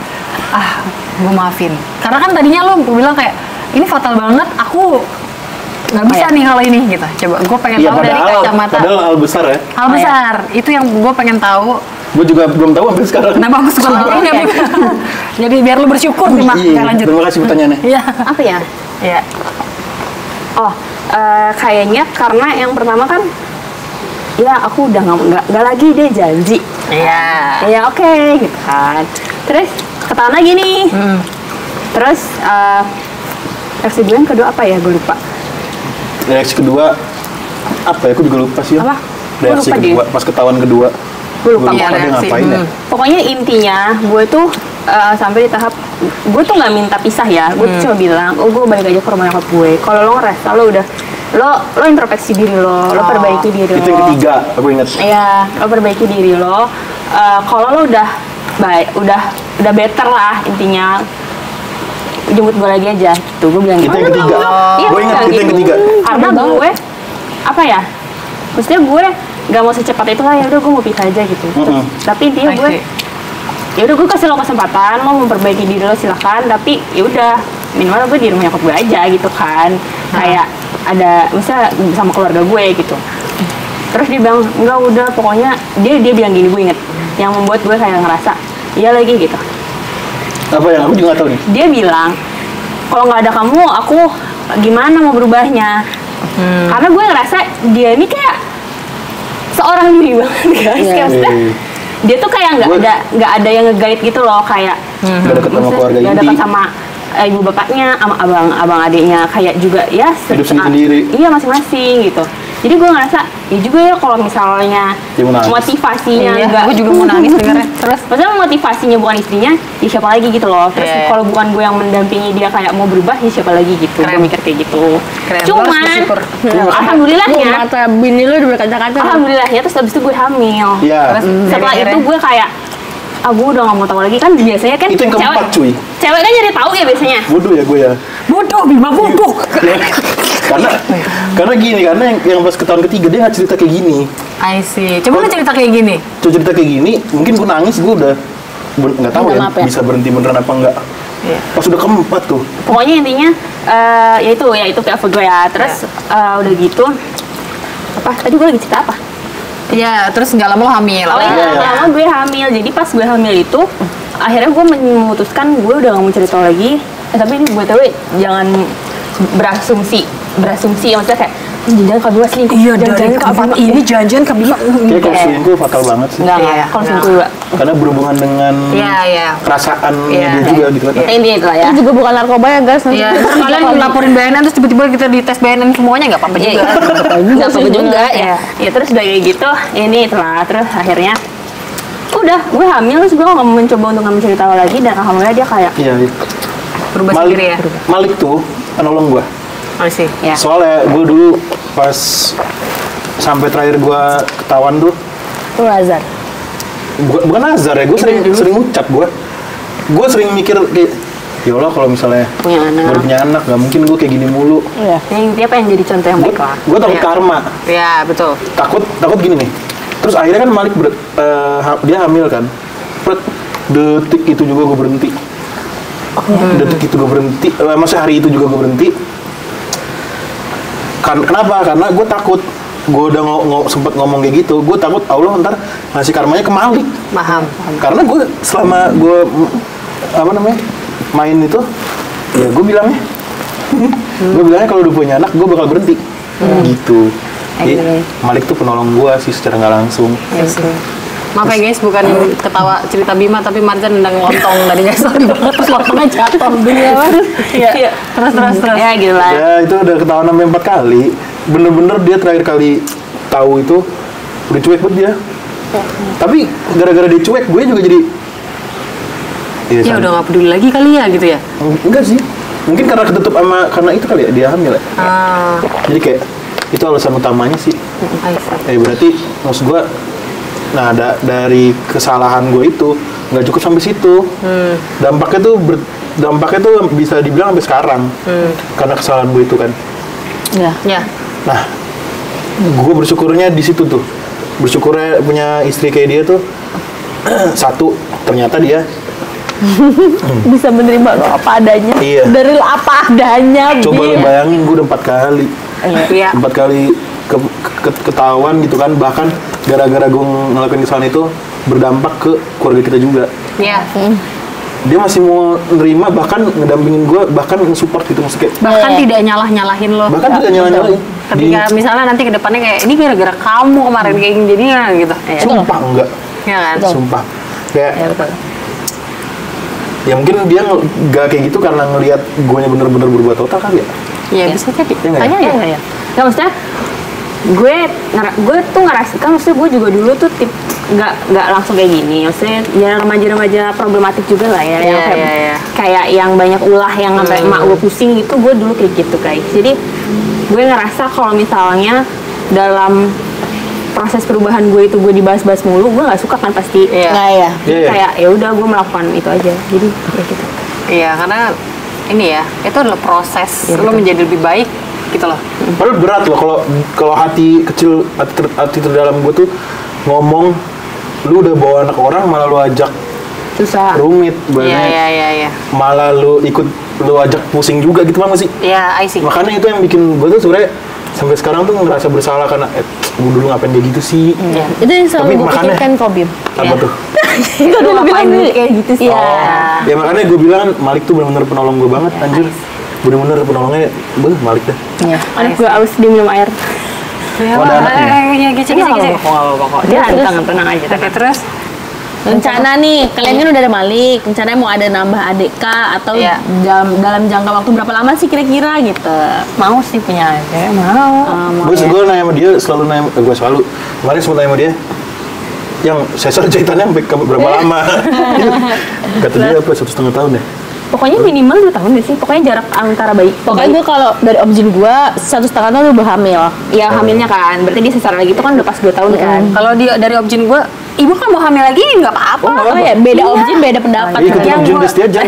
gue maafin. Karena kan tadinya lo bilang kayak, ini fatal banget, aku nggak bisa nih hal ini gitu. Coba gue pengen Iya, tahu dari kacamata. padahal hal besar ya. Hal besar, itu yang gue pengen tahu. Gue juga belum tahu sampai sekarang. Nah bagus gue tahu ya. Jadi biar lu bersyukur nih Mak. Iya, Oke, lanjut. terima kasih pertanyaannya. Iya. Apa ya? Iya. Oh, kayaknya karena yang pertama kan, ya aku udah nggak lagi deh janji. Iya. Ya oke, gitu kan. Terus ketahuan lagi nih. Terus reaksi gue yang kedua apa ya, gue lupa. Reaksi kedua apa ya? Aku juga lupa sih. Apa? Reaksi Gua lupa kedua, pas ketahuan kedua. Gue lupa Dia pokoknya. ngapain ya? Pokoknya intinya gue tuh sampai di tahap gue tuh nggak minta pisah ya. Gue tuh cuma bilang, oh gue balik aja ke rumah nyokap gue. Kalau lo ngerasa lo udah lo introspeksi diri lo perbaiki diri lo. Itu yang ketiga, aku ingat. Iya, lo perbaiki diri lo. Kalau lo udah baik, udah better lah intinya. Jemput gue lagi aja, gitu. Gue bilang Itu yang gitu. ketiga. Iya, Gue ingat bilang itu yang gitu. ketiga. Karena gue apa ya? Maksudnya gue gak mau secepat itu lah, ya udah gue mau pisah aja gitu. Tapi intinya I gue see. ya udah gue kasih lo kesempatan, lo memperbaiki diri lo silakan, tapi ya udah minimal gue di rumah nyokap gue aja gitu kan. Kayak ada misalnya sama keluarga gue gitu. Terus dia bilang enggak, udah pokoknya dia bilang gini, gue inget yang membuat gue kayak ngerasa iya lagi gitu. Apa yang aku juga nggak tahu nih. Dia bilang kalau nggak ada kamu aku gimana mau berubahnya. Karena gue ngerasa dia ini kayak seorang diri banget guys. Kayak maksudnya dia tuh kayak nggak ada yang nge-guide gitu loh, kayak Gak deket sama keluarga nggak inti. dekat sama ibu bapaknya, sama abang adiknya, kayak juga ya Hidup sendiri. Iya, masing-masing gitu. Jadi gue ngerasa ya juga ya kalau misalnya Dia mau nangis. motivasinya Iya, nggak gue juga mau nangis dengarnya. Terus maksudnya motivasinya bukan istrinya, ya siapa lagi gitu loh. Terus Iya. kalau bukan gue yang mendampingi dia kayak mau berubah, ya siapa lagi gitu. Gue Keren. mikir kayak gitu. Keren. Lo harus Cuman bersyukur. alhamdulillahnya, Mata bini lu udah berkaca-kaca. alhamdulillahnya terus habis itu gue hamil. Iya. Terus Setelah akhirnya- itu gue kayak gue udah gak mau tahu lagi, kan biasanya kan Itu yang keempat, cuy. cewek kan jadi tahu ya biasanya. Bodoh ya gue ya. bodoh, Bima bodoh. karena gini, karena yang pas ketahuan ketiga dia nggak cerita kayak gini. I see. Coba lu cerita kayak gini. Coba cerita kayak gini, mungkin gue nangis, gue udah nggak tahu Minta ya, maaf ya. bisa berhenti beneran apa enggak. Iya. Pas udah keempat tuh, Pokoknya intinya ya itu POV gue ya. Terus udah gitu apa? Tadi gue lagi cerita apa? Iya, terus nggak lama lo hamil. Oh iya, iya. lama gue hamil. Jadi pas gue hamil itu, akhirnya gue memutuskan gue udah gak mau cerita lagi. Tapi ini gue tahu jangan berasumsi ya, maksudnya kayak jangan Kak Bima selingkuh. Iya, Jangan dari Kak keempat Bima." ini janjian Kak Bima. kayak kalau selingkuh fatal banget sih. Enggak, Iya, kalau iya. selingkuh enggak. Karena berhubungan dengan Iya. perasaan Iya. dia juga gitu kan. Ya, intinya itulah ya. Itu juga bukan narkoba ya guys. Iya, terus kalian laporin BNN terus tiba-tiba kita dites BNN semuanya nggak apa-apa juga. Enggak apa juga ya. Ya terus udah kayak gitu, ini itulah. Terus akhirnya udah gue hamil, terus gue gak mau mencoba untuk nggak mencerita lagi, dan alhamdulillah dia kayak Iya. Berubah Malik, sendiri ya. Malik tuh penolong gue. I see. ya. Soalnya gue dulu pas sampai terakhir gue ketahuan tuh, Lu Lazar. bukan azar ya, gue sering ucap gue sering mikir kayak, ya Allah kalau misalnya Punya anak. gue punya anak, gak mungkin gue kayak gini mulu. Iya. Yang dia pengen jadi contoh yang baik lah. Gue takut Iya. karma, Iya, betul. takut gini nih. Terus akhirnya kan Malik dia hamil kan, detik itu juga gue berhenti. Detik itu gue berhenti, maksudnya hari itu juga gue berhenti. Kenapa? Karena gue takut. Gue udah sempet ngomong kayak gitu. Gue takut Allah ntar ngasih karmanya ke Malik. Paham. Karena gue selama gue main itu, ya gue bilangnya, gue bilangnya kalau udah punya anak gue bakal berhenti. Gitu. Jadi Malik tuh penolong gue sih secara nggak langsung. Maaf ya guys, bukan ketawa cerita Bima, tapi Marjan nendang lontong tadi guys. Sorry banget, terus lontongnya jatuh. Iya. Terus. Ya gitu lah. Ya itu udah ketahuan sampai 4 kali. Bener-bener dia terakhir kali tahu itu udah cuek banget dia. Tapi gara-gara dia cuek, gue juga jadi Ya udah nggak peduli lagi kali ya gitu ya. Enggak sih. Mungkin karena ketutup karena itu kali ya, dia hamil ya. Ah, Jadi kayak itu alasan utamanya sih. I see. Berarti maksud gue, nah dari kesalahan gue itu nggak cukup sampai situ. Dampaknya tuh bisa dibilang sampai sekarang. Karena kesalahan gue itu kan. Iya. Ya. Nah, gue bersyukurnya di situ tuh. Bersyukurnya punya istri kayak dia tuh. Satu, ternyata dia Bisa menerima lo apa adanya. Iya. Dari lo apa adanya. coba lu Bi. bayangin, gue udah 4 kali. Iya. 4 kali ketahuan gitu kan, bahkan gara-gara gue ngelakuin kesalahan itu berdampak ke keluarga kita juga. Iya. Dia masih mau nerima, bahkan ngedampingin gue, bahkan nge-support gitu, maksudnya kayak Bahkan tidak nyalah-nyalahin lo. bahkan tidak nyala-nyalain. Ketika misalnya nanti ke depannya kayak ini gara-gara kamu kemarin kayak gini jadinya gitu. Sumpah enggak, Ya kan? sumpah. Kayak Ya betul. Ya mungkin dia nggak kayak gitu karena ngelihat guanya bener-bener berubah total kali ya. Iya bisa jadi. Iya nggak ya? Tanya ya. Iya. Nggak, maksudnya gue tuh ngerasa kan, maksudnya gue juga dulu tuh nggak langsung kayak gini, maksudnya ya remaja-remaja problematik juga lah ya, yang kayak yang banyak ulah yang sampai emak gue pusing gitu, gue dulu kayak gitu guys. Jadi gue ngerasa kalau misalnya dalam proses perubahan gue itu gue dibahas-bahas mulu, gue nggak suka kan pasti. Nah ya. Jadi kayak ya udah gue melakukan itu aja, jadi ya gitu. Iya, karena ini ya, itu adalah proses lo menjadi lebih baik gitu loh. Padahal berat loh kalau hati kecil, hati terdalam gue tuh ngomong, lu udah bawa anak orang malah lu ajak Susah. rumit banget. Iya. Malah lu ajak pusing juga gitu bang sih. Iya, I see. Makanya itu yang bikin gue tuh sebenarnya sampai sekarang tuh ngerasa bersalah karena gue dulu ngapain dia gitu sih. Itu yang selalu Tapi gue makanya- pikirkan kok, Bim. Apa tuh? Itu Lu dulu ngapain bilang dulu kayak gitu sih? Iya. Ya makanya gue bilang Malik tuh bener-bener penolong gue banget anjir. Bener-bener penolongnya Malik dah. Iya. Anak gue aus di minum air. Oh, ada anaknya? Iya, gici. Dia tenang aja. Oke, terus? Rencana nih, kalian kan udah ada Malik. Rencananya mau ada nambah adik kah? Atau Iya. dalam jangka waktu berapa lama sih kira-kira gitu? Mau sih punya aja, mau. Gue nanya sama dia, selalu nanya, gue selalu kemarin sempat nanya sama dia, yang sesar jahitannya sampai berapa lama? Kata dia apa 1,5 tahun ya? Pokoknya minimal 2 tahun deh sih. Pokoknya jarak antara bayi. Pokoknya gue kalau dari objin gue 1,5 tahun udah hamil. Ya hamilnya kan, berarti dia sesar lagi itu kan udah pas 2 tahun kan. Kalau dari objin gue, ibu kan mau hamil lagi nggak apa-apa. Oh ya, beda objin beda pendapat. Iya, ikutin yang objin gua- tes dia aja.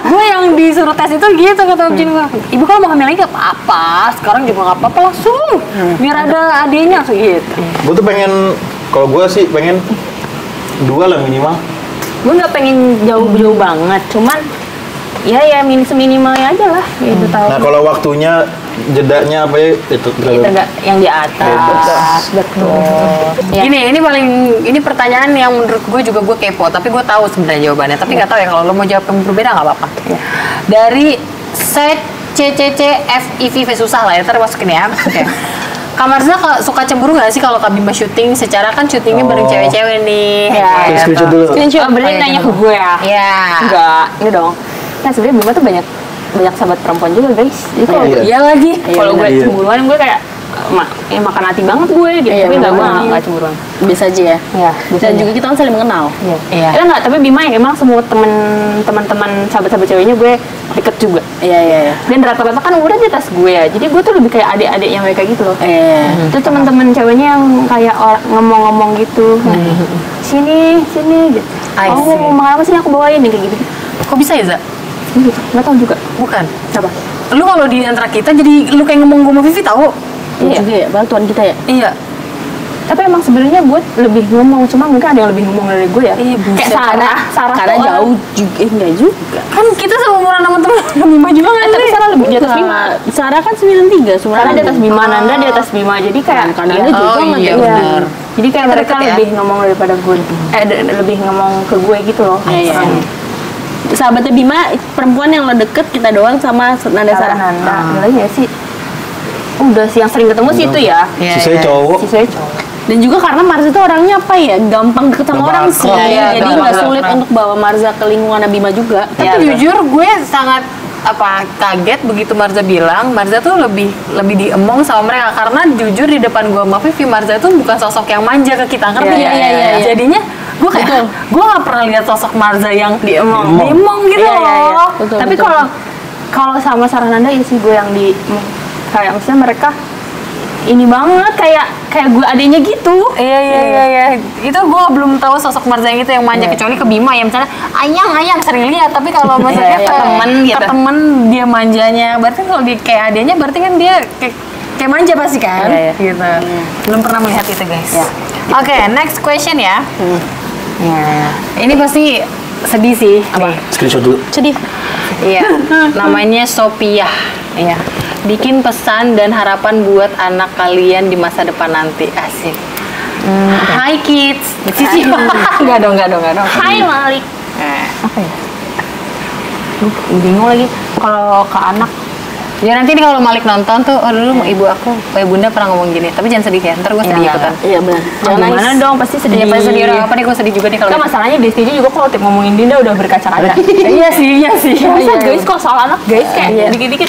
Gue yang disuruh tes itu gitu kata objin gue. Ibu kan mau hamil lagi nggak apa-apa. Sekarang juga nggak apa-apa langsung. Biar ada adiknya langsung gitu. Gue tuh pengen, kalau gue sih pengen 2 lah minimal. Gue nggak pengen jauh-jauh banget, cuman ya seminimalnya aja lah, ya 2 tahun. Nah kalau waktunya jedanya apa ya itu Itu enggak yang di atas. Betul. Ya. Ini pertanyaan yang menurut gue juga gue kepo, tapi gue tahu sebenarnya jawabannya. Tapi nggak tahu ya kalau lo mau jawab yang berbeda nggak apa-apa. Dari set CCCFIV susah lah ya, ntar masukin ya. Oke. Kak Marza suka cemburu nggak sih kalau Kak Bima syuting? Secara kan syutingnya bareng Oh. cewek-cewek nih. Ya. Screenshot dulu. Oh, berarti nanya ke gue ya? Iya. Enggak, enggak dong. Nah sebenarnya Bima tuh banyak sahabat perempuan juga guys. Jadi kalau Iya. Iya lagi. kalau gue Iya. cemburuan gue kayak makan hati banget gue gitu. Iya, Tapi enggak, gue memang. enggak cemburuan. Bisa aja ya. Iya. Dan juga kita kan saling mengenal. Iya. Enggak, tapi Bima ya emang semua teman-teman sahabat-sahabat ceweknya gue deket juga. Iya. Dan rata-rata kan udah di atas gue ya. Jadi gue tuh lebih kayak adik-adiknya mereka gitu loh. Iya. Terus teman-teman ceweknya yang kayak ngomong-ngomong gitu. Sini gitu. I Oh, see. mau makan apa sih aku bawain nih kayak gitu. Kok bisa ya, Za? Gitu. Enggak tahu juga. Bukan. Coba. Lu kalau di antara kita jadi lu kayak ngomong gue sama Vivi tahu? Iya. Juga ya, bantuan kita ya. Iya. Tapi emang sebenarnya gue lebih ngomong, cuma mungkin ada yang lebih ngomong dari gue ya. Iya, buset. Kayak Sarah Karena tuh jauh juga, enggak juga. Kan kita seumuran sama temen Bima juga kan? tapi Sarah lebih di atas Bima. Sarah kan 93, Sarah di atas Bima, Nanda di atas Bima. Jadi kayak Nanda iya. juga Oh, nggak iya, ada. benar. Jadi kayak Kita mereka deket ya? lebih ngomong daripada gue. Lebih ngomong ke gue gitu loh. Iya. orangnya. Sahabatnya Bima perempuan yang lo deket kita doang sama Nanda Sarah. Nanda. Ada lagi ya sih. Udah sih yang sering ketemu sih itu ya. Iya, Sisanya iya. cowok. Sisanya cowok. Dan juga karena Marza itu orangnya apa ya, gampang deket sama Gampang orang akrab. sih. Iya, Jadi gampang nggak akrab. sulit untuk bawa Marza ke lingkungan Bima juga. Tapi Iya, jujur gue sangat kaget begitu Marza bilang Marza tuh lebih diemong sama mereka karena jujur di depan gue sama Vivi Marza tuh bukan sosok yang manja ke kita ngerti Iya, nggak? iya. Jadinya gue kayak Betul. gue nggak pernah lihat sosok Marza yang Diemong. diemong gitu Iya, iya, iya. loh. Betul, Tapi betul. kalau sama Sarah Nanda ya sih gue yang di kayak misalnya mereka ini banget kayak gue adanya gitu. Iya. Itu gue belum tahu sosok Marza yang itu yang manja kecuali ke Bima ya misalnya ayang sering lihat tapi kalau maksudnya Iya, ke temen gitu. ke temen dia manjanya berarti kalau di kayak adanya berarti kan dia kayak manja pasti kan Iya, iya. gitu. Belum pernah melihat itu guys. Iya. Oke, next question ya. Ya. Ini pasti sedih sih. Nih. Screenshot dulu. Sedih. Iya. Namanya Sophia. Iya. Bikin pesan dan harapan buat anak kalian di masa depan nanti. Asik. Hai kids. Cici. Enggak dong. Hai Malik. Eh, Apa ya? Bingung lagi. Kalau ke anak Ya nanti nih kalau Malik nonton tuh, oh dulu ibu aku, bunda pernah ngomong gini, tapi jangan sedih ya, ntar gue sedih ikutan. Iya benar. Jangan gimana dong, pasti sedih. Iya pasti sedih, apa nih gue sedih juga nih kalau Kan masalahnya Desti juga kalau tiap ngomongin Dinda udah berkaca-kaca. Iya sih. Masa guys kalau soal anak guys kayak dikit-dikit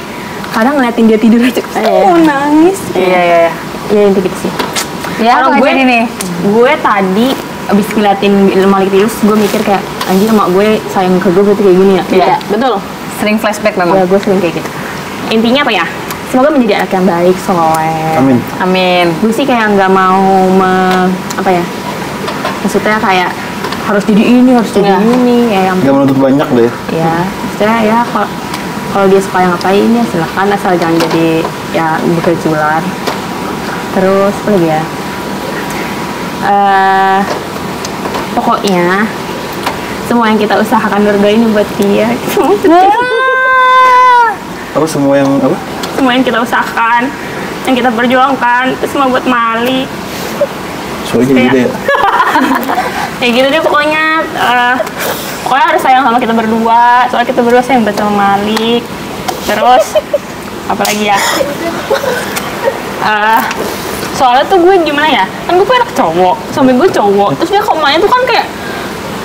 kadang ngeliatin dia tidur aja, mau nangis. Iya. Ya inti gitu sih. Ya Kalau apa gue jadi nih? Gue tadi abis ngeliatin Malik Tirus, gue mikir kayak anjir emak gue sayang ke gue berarti kayak gini ya. Iya. Betul. Sering flashback Ya memang. gue sering kayak gitu. Intinya apa ya? Semoga menjadi anak yang baik, soleh. Amin. Gue sih kayak nggak mau apa ya? Maksudnya kayak harus jadi ini, harus jadi ini, ya yang Gak menuntut banyak deh. ya. Maksudnya ya kalau dia suka yang ngapain ya silahkan, asal jangan jadi ya berkejulan. Terus apa lagi ya? Pokoknya semua yang kita usahakan berdua ini buat dia. Apa semua yang apa? Semua yang kita usahakan, yang kita perjuangkan, itu semua buat Mali. Soalnya gitu ya. Kayak gitu deh pokoknya. Pokoknya harus sayang sama kita berdua. Soalnya kita berdua sayang banget sama Malik. Terus apalagi ya? Soalnya tuh gue gimana ya? Kan gue anak cowok, suami gue cowok. Terus dia kalau main tuh kan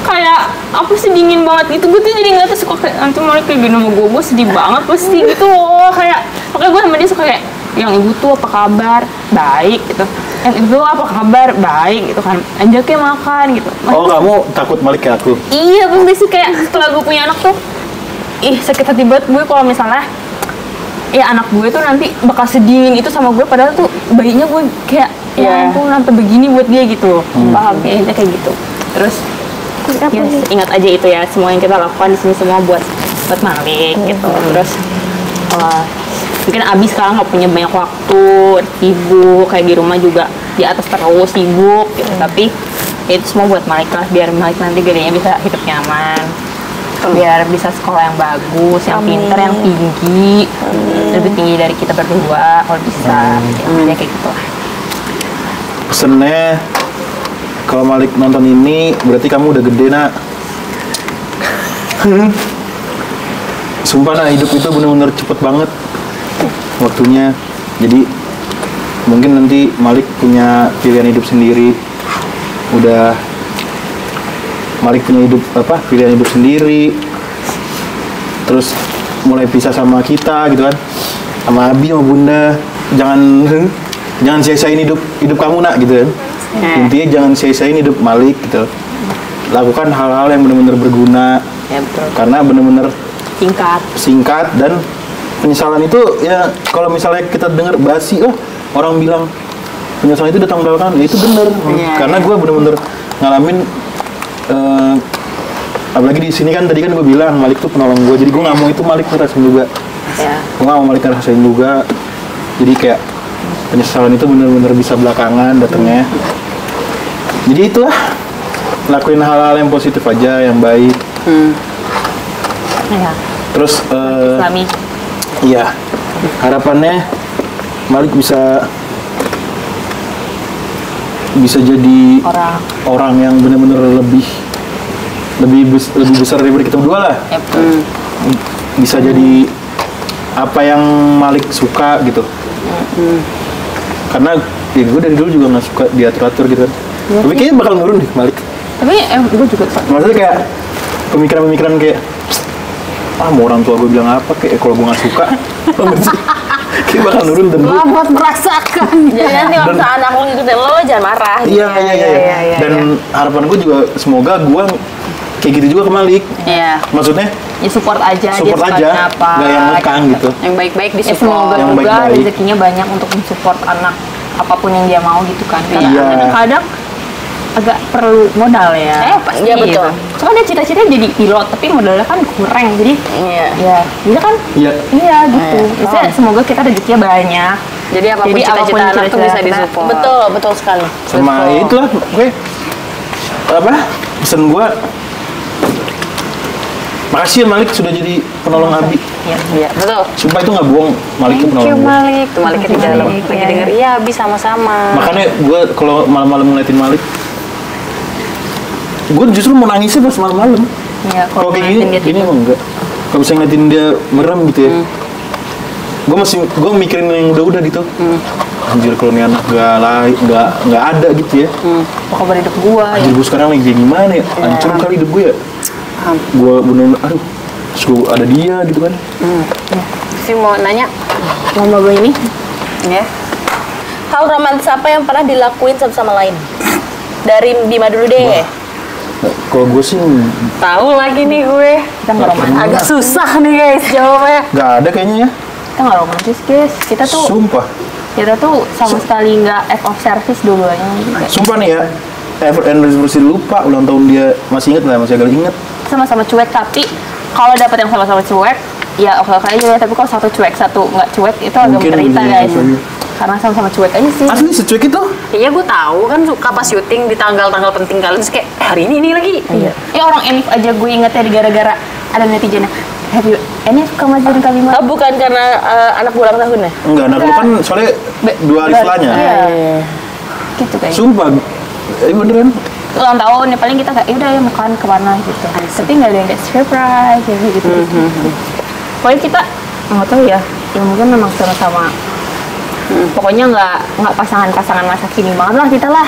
kayak apa sih, dingin banget gitu. Gue tuh jadi ngeliatnya suka kayak nanti Malik kayak gini sama gue sedih banget pasti gitu. Kayak makanya gue sama dia suka kayak yang ibu tuh apa kabar, baik gitu, yang ibu apa kabar, baik gitu kan, ajaknya makan gitu. Oh, kamu takut Malik kayak aku? Iya, pasti sih kayak setelah gue punya anak tuh, sakit hati banget gue kalau misalnya ya anak gue tuh nanti bakal sedingin itu sama gue, padahal tuh bayinya gue kayak ya ampun sampai begini buat dia gitu. Paham ya, intinya kayak gitu. Terus ya, ingat aja itu ya, semua yang kita lakukan di sini semua buat Malik gitu. Terus mungkin Abi sekarang nggak punya banyak waktu, sibuk kayak di rumah juga di atas terus sibuk gitu, tapi ya itu semua buat Malik lah, biar Malik nanti gedenya bisa hidup nyaman, biar bisa sekolah yang bagus, yang pintar, yang tinggi, lebih tinggi dari kita berdua kalau bisa. Ya kayak gitu lah. Pesennya, kalau Malik nonton ini berarti kamu udah gede, nak. Sumpah, nah, hidup itu bener-bener cepet banget waktunya. Jadi mungkin nanti Malik punya pilihan hidup sendiri. Udah Malik punya pilihan hidup sendiri. Terus mulai pisah sama kita gitu kan, sama Abi sama Bunda. Jangan sia-siain hidup kamu, nak, gitu kan. Intinya jangan sia-siain hidup Malik gitu. Lakukan hal-hal yang benar-benar berguna. Ya betul. Karena benar-benar Singkat. Dan penyesalan itu ya kalau misalnya kita dengar basi, orang bilang penyesalan itu datang belakangan, ya itu bener. Karena gue bener-bener ngalamin, apalagi di sini kan tadi kan gue bilang Malik tuh penolong gue, jadi gue nggak mau itu Malik ngerasain juga. Gue nggak mau Malik ngerasain juga, jadi kayak penyesalan itu bener-bener bisa belakangan datangnya. Jadi itulah, lakuin hal-hal yang positif aja, yang baik. Ya. Terus Islami. iya, harapannya Malik bisa jadi orang yang benar-benar lebih besar daripada kita berdua lah. Bisa jadi apa yang Malik suka gitu. Karena ya gue dari dulu juga nggak suka diatur-atur gitu kan. Tapi kayaknya bakal nurun deh Malik. Tapi gue juga Maksudnya kayak pemikiran-pemikiran kayak mau orang tua gue bilang apa kayak kalau gue nggak suka, kayak bakal nurun dan gue Selamat merasakan. Jadi nanti kalau misalnya anak lo ngikutin lo jangan marah. iya. Dan harapan gue juga semoga gue kayak gitu juga ke Malik. Iya. Maksudnya ya support aja, support dia aja, sukanya apa, nggak yang ngekang gitu. Yang baik-baik Ya disupport. semoga Yang juga baik-baik. rezekinya banyak untuk mensupport anak apapun yang dia mau gitu kan. Karena Iya. kadang-kadang agak perlu modal ya. Pasti iya, betul. Soalnya dia cita-citanya jadi pilot, tapi modalnya kan kurang. Jadi Iya. ya, dia kan Iya. iya gitu. Maksudnya semoga kita rezekinya banyak. Jadi apapun cita-cita anak tuh bisa disupport. Betul sekali. Sama ya itulah gue pesan gue, makasih ya Malik sudah jadi penolong Abi. Iya, betul. Sumpah itu nggak bohong, Malik itu penolong gue. Malik. Tuh Malik di dalam. Malik. Lagi denger, iya Abi sama-sama. Makanya gue kalau malam-malam ngeliatin Malik, gue justru mau nangisnya pas malam-malam. Iya, Kalau kayak ngeliatin dia gini emang enggak. Kalau bisa ngeliatin dia merem gitu ya. gue mikirin yang udah gitu. Anjir kalau nih anak nggak ada gitu ya. Apa kabar hidup gua ya? Anjir gue sekarang lagi kayak gimana ya? Hancur kali hidup gue ya. Gue bener-bener aduh, terus gue ada dia gitu kan. Sih mau nanya mama gue ini ya. Hal romantis apa yang pernah dilakuin satu sama lain? Dari Bima dulu deh. Kalau gue sih Tahu lagi nih gue. Kita nggak romantis. Agak susah nih guys jawabnya. nggak ada kayaknya ya. Kita nggak romantis guys. Kita tuh Sumpah. sama sekali nggak act of service dua-duanya. Sumpah nih ya. Anniversary lupa, ulang tahun dia masih inget nggak? Masih agak inget. Sama-sama cuek, tapi kalau dapat yang sama-sama cuek ya oke aja. Tapi kalau satu cuek satu nggak cuek itu agak Mungkin menderita lebih guys. enak aja. Karena sama-sama cuek aja sih. Asli secuek itu? Iya gue tahu kan suka pas syuting di tanggal-tanggal penting kalian terus kayak hari ini lagi. Iya. Ya orang Enif aja gue ingetnya gara-gara ada netizennya. Have you Enif kamu ajarin kalimat? Bukan karena anak ulang tahun ya? Enggak, anak lu kan soalnya 2 hari setelahnya. Iya. Gitu guys. Sumpah, beneran. Ulang tahun ya paling kita kayak udah ya makan kemana gitu. Tapi nggak ada yang kayak surprise kayak gitu. Pokoknya kita nggak tahu ya. Ya mungkin memang sama-sama. Pokoknya nggak pasangan-pasangan masa kini banget lah kita lah.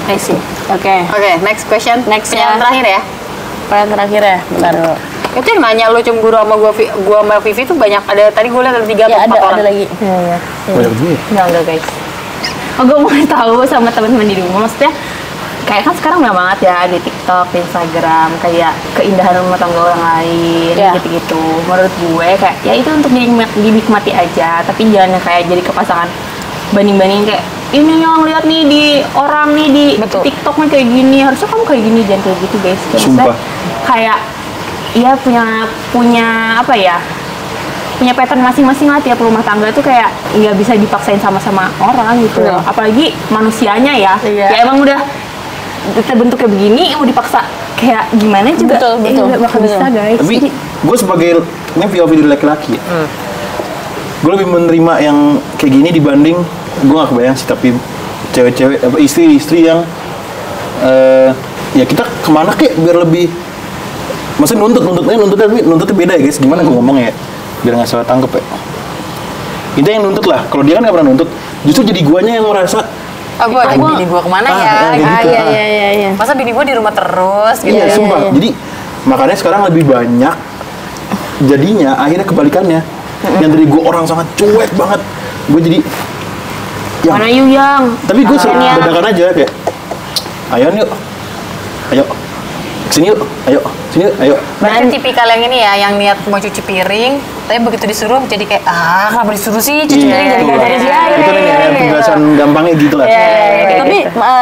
I see. Oke. Oke, next question. Next Yang terakhir ya. Pertanyaan terakhir ya. Bentar. Itu yang nanya lu cemburu sama gua sama Vivi tuh banyak ada tadi gue lihat ada 3 Ya atau 4 orang. ada lagi. Iya. Banyak gue. Enggak guys. Gue mau tahu sama teman-teman di rumah, maksudnya kayak kan sekarang banyak banget ya di TikTok, di Instagram kayak keindahan rumah tangga orang lain Ya. gitu-gitu. Menurut gue kayak ya itu untuk dinikmati aja, tapi jangan yang kayak jadi ke pasangan banding-banding kayak ini yang lihat nih di orang nih di Betul. TikTok nih kayak gini, harusnya kamu kayak gini, jangan kayak gitu guys. Kayak Sumpah. maksudnya kayak ya punya apa ya? Punya pattern masing-masing lah tiap rumah tangga itu kayak nggak bisa dipaksain sama-sama orang gitu loh. Apalagi manusianya ya. Iya. Ya emang udah terbentuknya begini mau dipaksa kayak gimana juga Betul. nggak bakal bisa guys. Tapi Jadi, gue sebagai ini POV dari laki-laki ya. Gue lebih menerima yang kayak gini dibanding gue gak kebayang sih, tapi cewek-cewek apa istri-istri yang ya kita kemana kek biar lebih maksudnya nuntutnya beda ya guys. Gimana gue ngomongnya ya biar nggak salah tangkep ya. Kita yang nuntut lah, kalau dia kan nggak pernah nuntut, justru jadi guanya yang merasa Aku ajak bini gua kemana ya? kayak gitu. Iya. Masa bini gua di rumah terus gitu. Iya, sumpah. Jadi makanya sekarang lebih banyak jadinya akhirnya kebalikannya. Yang dari gue orang sangat cuek banget, gue jadi mana you yang? tapi gue Ya. dadakan aja kayak ayo sini yuk, sini yuk, ayo. Berarti tipikal yang ini ya, yang niat mau cuci piring, tapi begitu disuruh jadi kayak kenapa disuruh sih cuci piring jadi Betul. dari dia. Itu nih ya, penjelasan gampangnya gitu lah. Tapi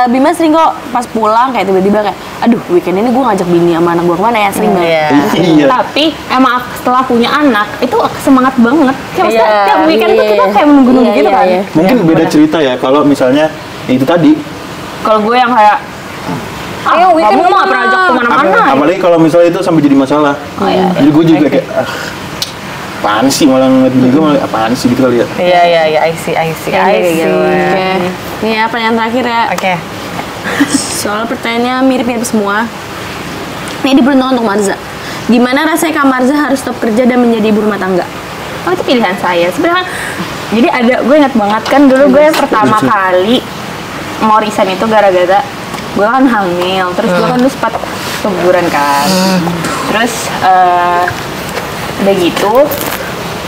Bima sering kok pas pulang kayak tiba-tiba kayak, aduh weekend ini gue ngajak bini sama anak gue kemana ya, sering banget. Iya. Tapi emang setelah punya anak itu semangat banget. Kayak maksudnya Iya, tiap weekend tuh iya. kita kayak menunggu Iya, gitu iya, kan. iya. Mungkin beda cerita ya kalau misalnya ya itu tadi. Kalau gue yang kayak ayo weekend kamu gue nggak pernah ajak kemana-mana. Apalagi kalau misalnya itu sampai jadi masalah. iya. Jadi gue juga kayak apaan sih malah ngeliat bini gue malah apaan sih gitu kali ya. Iya, I see. Oke. Ini ya pertanyaan terakhir ya. Oke. Soal pertanyaannya mirip-mirip semua. Ini diperuntukkan untuk Marza. Gimana rasanya Kak Marza harus tetap kerja dan menjadi ibu rumah tangga? Oh itu pilihan saya. Sebenarnya jadi gue ingat banget kan dulu gue pertama kali mau resign itu gara-gara gue kan hamil, terus gue kan dulu sempat keguguran kan, terus udah gitu,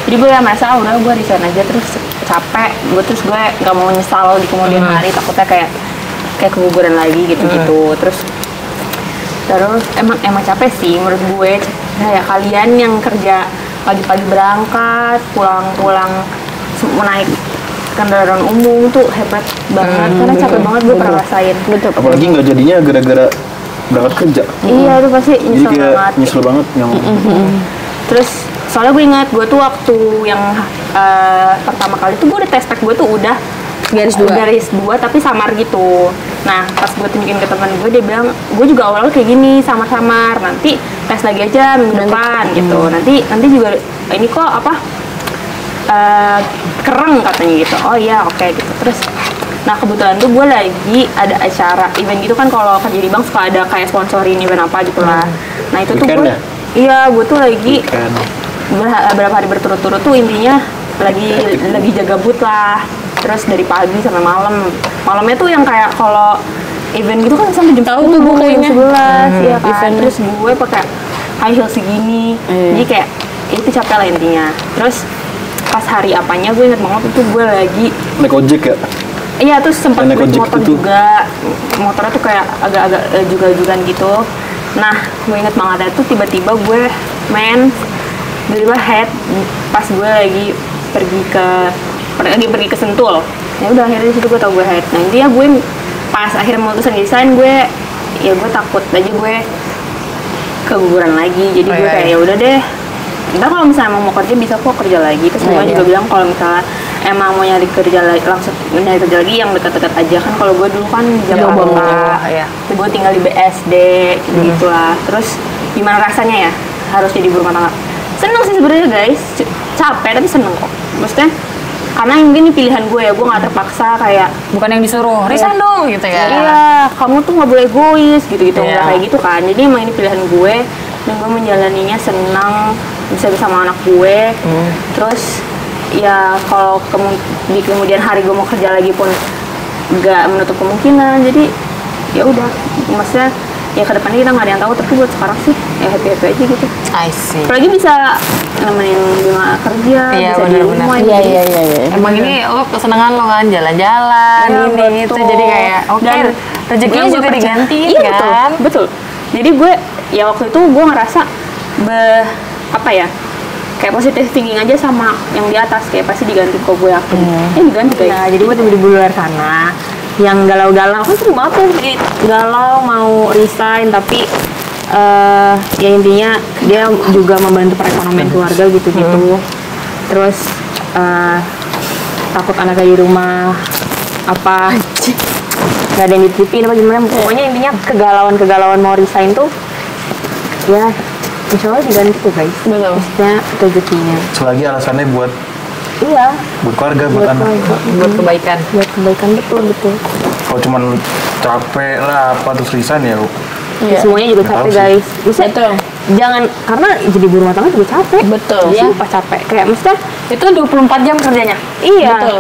jadi gue merasa udah gue resign aja, terus capek, terus gue nggak mau nyesal di kemudian hari, takutnya kayak keguguran lagi gitu, terus emang capek sih menurut gue, kayak kalian yang kerja pagi-pagi berangkat, pulang mau naik kendaraan umum tuh hebat banget karena capek banget gue pernah rasain. Betul. Apalagi nggak jadinya gara-gara berangkat kerja. Iya itu pasti Jadi nyesel kayak banget. nyesel banget yang Terus soalnya gue ingat gue tuh waktu yang pertama kali tuh gue udah tes pack gue tuh udah garis 2 tapi samar gitu. Nah pas gue tunjukin ke teman gue dia bilang gue juga awalnya kayak gini samar-samar, nanti tes lagi aja minggu depan gitu. Nanti juga ini kok apa kereng katanya gitu. Oh iya oke gitu. Terus nah kebetulan tuh gue lagi ada acara event gitu kan, kalau kerja di bank suka ada kayak sponsorin event apa gitu lah. Nah itu tuh Weekend gue ya? iya gue tuh lagi kan beberapa hari berturut-turut tuh intinya lagi jaga boot lah. Terus dari pagi sampai malamnya tuh yang kayak kalau event gitu kan sampai jam 10 tuh kayaknya 11 ya kan. Terus gue pakai high heel segini, jadi kayak itu capek lah intinya. Terus pas hari apanya gue inget banget itu gue lagi naik ojek ya. Iya, terus sempat Naik naik ojek motor itu. juga. Motornya tuh kayak agak-agak juga-jugan gitu. Nah, gue inget banget itu tiba-tiba gue tiba-tiba head pas gue lagi pergi ke Sentul. Ya udah akhirnya di situ gue tau gue head. Nah, intinya gue pas akhirnya memutuskan desain gue takut aja gue keguguran lagi. Jadi gue kayak ya udah deh. Ntar kalau misalnya mau kerja bisa kok kerja lagi. Terus gue juga bilang kalau misalnya emang mau nyari kerja lagi langsung nyari kerja lagi yang dekat-dekat aja kan. Kalau gue dulu kan di Jakarta, gue tinggal di BSD gitu lah. Terus gimana rasanya ya harus jadi ibu rumah tangga? Seneng sih sebenarnya guys, capek tapi seneng kok. Maksudnya karena ini pilihan gue ya, gue nggak terpaksa kayak Bukan yang disuruh, resign dong gitu ya. iya kamu tuh nggak boleh egois gitu-gitu nggak kayak gitu kan. Jadi emang ini pilihan gue dan gue menjalaninya senang bisa bersama anak gue. Terus ya kalau di kemudian hari gue mau kerja lagi pun nggak menutup kemungkinan. Jadi ya udah, maksudnya ya kedepannya kita nggak ada yang tahu, tapi buat sekarang sih ya happy aja gitu. I see. Apalagi bisa nemenin Bima kerja, Iya, bisa di benar-benar. rumah. Iya. Emang ini lo kesenangan lo kan jalan-jalan Iya, ini itu betul. jadi kayak oke Dan rezekinya yang gue juga percaya- digantiin iya, kan. betul. Jadi gue ya waktu itu gue ngerasa kayak positive thinking aja sama yang di atas, kayak pasti diganti kok, gue yakin. Diganti guys. Nah, jadi gue tiba di luar sana yang galau-galau, kan sering banget tuh jadi galau mau resign, tapi ya intinya dia juga membantu perekonomian keluarga gitu-gitu. Terus takut anaknya di rumah apa nggak ada yang dititipin apa gimana, pokoknya intinya kegalauan mau resign tuh ya insya Allah diganti tuh guys. Maksudnya rezekinya. Selagi alasannya buat Iya. buat keluarga, buat anak. Buat kebaikan. Buat kebaikan, betul. Kalau cuman capek lah apa terus resign ya. Semuanya juga Nggak capek tahu sih. guys. Maksudnya jangan, karena jadi ibu rumah tangga juga capek. Betul. Iya, pas capek. Kayak maksudnya Itu 24 jam kerjanya. iya. Betul.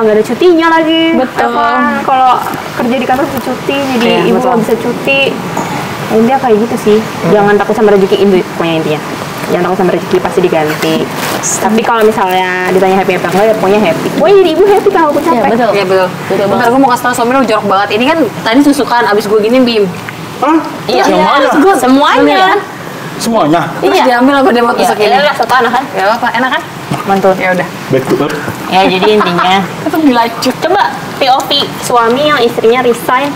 Nggak ada cutinya lagi. Betul. Apa, kalau kerja di kantor bisa cuti, jadi Iya, ibu betul. nggak bisa cuti. Intinya kayak gitu sih. Jangan takut sama rezeki, pokoknya intinya. Jangan takut sama rezeki, pasti diganti. Tapi kalau misalnya ditanya happy apa enggak, ya pokoknya happy. Pokoknya jadi ibu happy kalau aku capek. Iya betul. Bentar gue mau kasih tau suami lo jorok banget. Ini kan tadi susukan abis gue gini Bim. Hah? Iya, Semuanya? semuanya. Semuanya? Terus diambil apa dia mau tusuk ini? Iya, satu anak kan. Ya apa? Enak kan? Mantul. Ya udah. Back to earth. Ya jadi intinya Itu dilacuk. coba POV suami yang istrinya resign,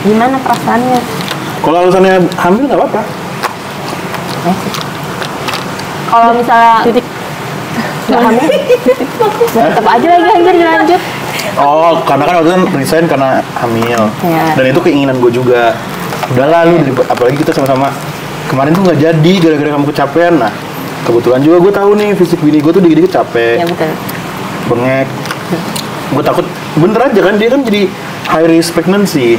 gimana perasaannya? Kalau alasannya hamil nggak apa-apa. Kalau misalnya nggak hamil, tetap aja lagi anjir dilanjut. Oh, karena kan waktu itu resign karena hamil. Iya. Dan itu keinginan gue juga. Udah lalu, apalagi kita sama-sama kemarin tuh nggak jadi gara-gara kamu kecapean. Nah, kebetulan juga gue tahu nih fisik bini gue tuh dikit-dikit capek, Ya betul. bengek. Gue takut bener aja kan dia kan jadi high risk pregnancy.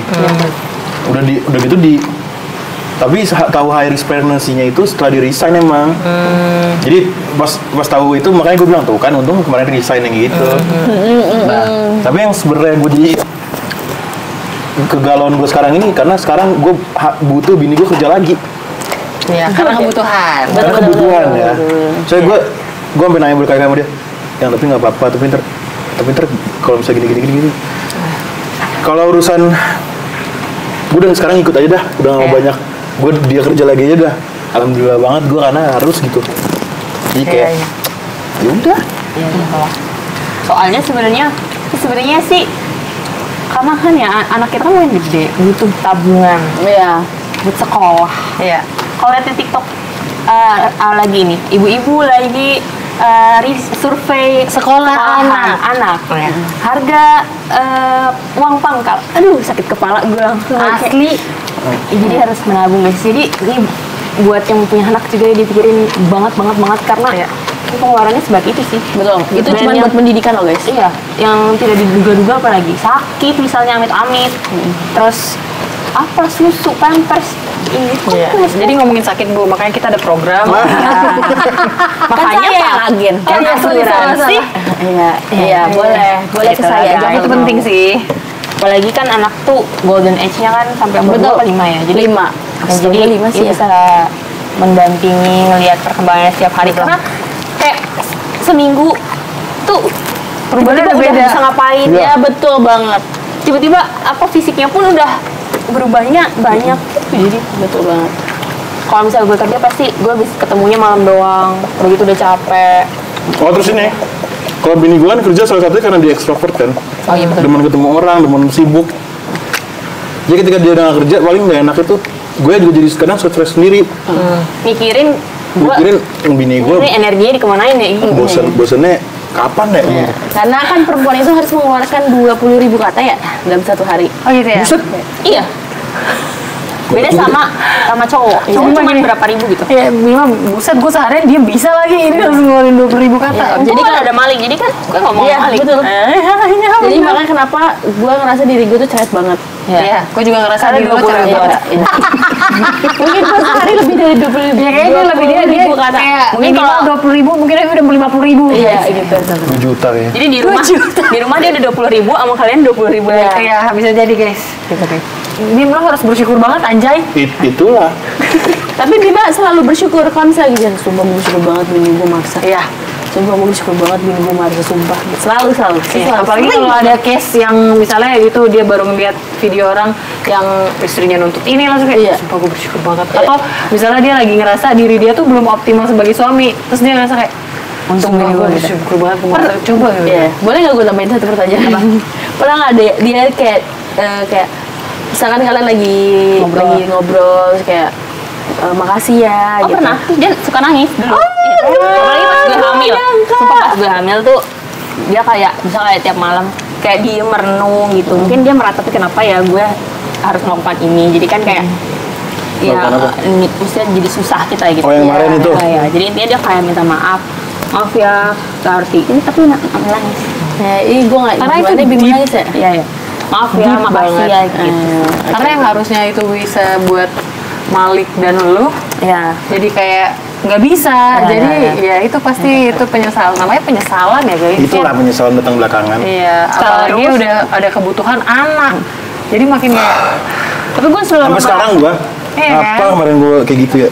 Udah gitu tapi tahu high risk pregnancy-nya itu setelah di resign emang. Jadi pas tahu itu makanya gue bilang tuh kan untung kemarin resign yang gitu. Nah, tapi yang sebenarnya gue jadi kegalauan gue sekarang ini karena sekarang gue butuh bini gue kerja lagi. Iya, karena kebutuhan. Karena kebutuhan ya. Soalnya gue sampai nanya berkali-kali sama dia, yang tapi nggak apa-apa, tapi ntar kalau misalnya gini. Kalau urusan gue udah sekarang ikut aja dah, udah nggak mau banyak. Gue dia kerja lagi aja dah. Alhamdulillah banget gue karena harus gitu. Jadi kayak ya udah. Soalnya sebenarnya sih karena kan ya anak kita kan mulai gede, butuh tabungan. Iya. Buat sekolah. Iya. Kalau lihat di TikTok lagi nih, ibu-ibu lagi survei sekolah anak. Ya. Harga uang pangkal. Aduh, sakit kepala gue langsung. Asli. Jadi harus menabung guys. Jadi ini buat yang punya anak juga dipikirin banget karena pengeluarannya sebagai itu sih. Betul. Itu Dan cuma yang- buat pendidikan loh guys. Iya, yang tidak diduga-duga apalagi sakit misalnya amit-amit. Terus apa susu, pampers, Iya. Jadi ngomongin sakit Bu, makanya kita ada program. Makanya saya yang agen. Kan asuransi. Iya, boleh ke Gitu saya. lah, Jangan itu penting sih. Apalagi kan anak tuh golden age-nya kan sampai umur Betul. 2 atau 5 ya. Jadi 5. jadi 5 sih dia ya. bisa mendampingi, ngelihat perkembangannya setiap hari. Karena kayak seminggu tuh Perubahannya tiba-tiba udah beda. bisa ngapain Iya. ya, betul banget. Tiba-tiba apa fisiknya pun udah berubahnya banyak. Jadi Betul banget. kalau misalnya gue kerja pasti gue habis ketemunya malam doang, udah gitu udah capek. Oh terus ini, kalau bini gue kan kerja salah satunya karena dia ekstrovert kan. Oh iya betul. Demen ketemu orang, demen sibuk. Jadi ketika dia udah gak kerja, paling gak enak itu gue juga jadi kadang stres sendiri. Mikirin gue Mikirin yang bini gue ini energinya dikemanain ya? bosennya kapan ya? Karena kan perempuan itu harus mengeluarkan 20.000 kata ya dalam satu hari. Oh gitu ya? Buset. Iya. Beda sama cowok. Cowok Jadi cuma gini. berapa ribu gitu. Ya, Bima, buset gue seharian dia bisa lagi. Ini harus ngeluarin 20.000 kata. Jadi Jadi kan kan- ada maling, jadi kan gue ngomong Iya, maling. betul. Jadi Jadi makanya kenapa gue ngerasa diri gue tuh cerewet banget. ya, gue juga ngerasa Karena diri gue 20.000 cerewet banget. Iya. Mungkin gue sehari lebih dari 20.000. Ya kayaknya dia lebih dia 20.000 kata. kayak Mungkin minimal kalau- 20.000, mungkin dia udah 50.000. Iya gitu. 2 juta ya. Jadi di rumah dia udah 20.000 sama kalian 20.000 Ya, aja. ya bisa jadi guys. Gitu guys. Ini lo harus bersyukur banget anjay. Itulah. Tapi Bima selalu bersyukur kalau misalnya gitu. Sumpah gue bersyukur banget bini gue maksa. Iya. Sumpah gue bersyukur banget bini gue maksa. Sumpah. Selalu. Iya, apalagi kalau ada case yang misalnya gitu dia baru ngeliat video orang yang istrinya nuntut ini langsung kayak Iya. sumpah gue bersyukur banget. Iya. Atau misalnya dia lagi ngerasa diri dia tuh belum optimal sebagai suami, terus dia ngerasa kayak untung bini gue gue bersyukur banget gue merasa coba gitu. Iya. Boleh nggak gue tambahin satu pertanyaan? Pernah nggak dia kayak misalkan kalian lagi ngobrol terus kayak makasih ya. Oh gitu. pernah, dia suka nangis dulu. Apalagi pas gue hamil. Sumpah pas gue hamil tuh dia kayak bisa kayak tiap malam kayak diem merenung gitu. Mungkin dia meratapi kenapa ya gue harus melakukan ini. Jadi kan kayak ya Melakukan apa? ini maksudnya jadi susah kita gitu. Oh, yang Ya, kemarin itu? ya. Jadi intinya dia kayak minta maaf. Maaf ya, Karti. Ini tapi nangis. Nah, ini gue nggak. Karena itu Bima deep. nangis ya. Iya ya. Maaf ya, Deep makasih banget. ya gitu. Karena yang harusnya itu bisa buat Malik dan lu Ya. jadi kayak nggak bisa. Ya, Jadi ya, ya itu pasti itu penyesalan. Namanya penyesalan ya guys. Itulah penyesalan datang belakangan. Iya, apalagi Terus- udah ada kebutuhan anak. Jadi makin kayak Tapi gue selalu Sampai sekarang gua Iya, apa kan? kemarin gua kayak gitu ya.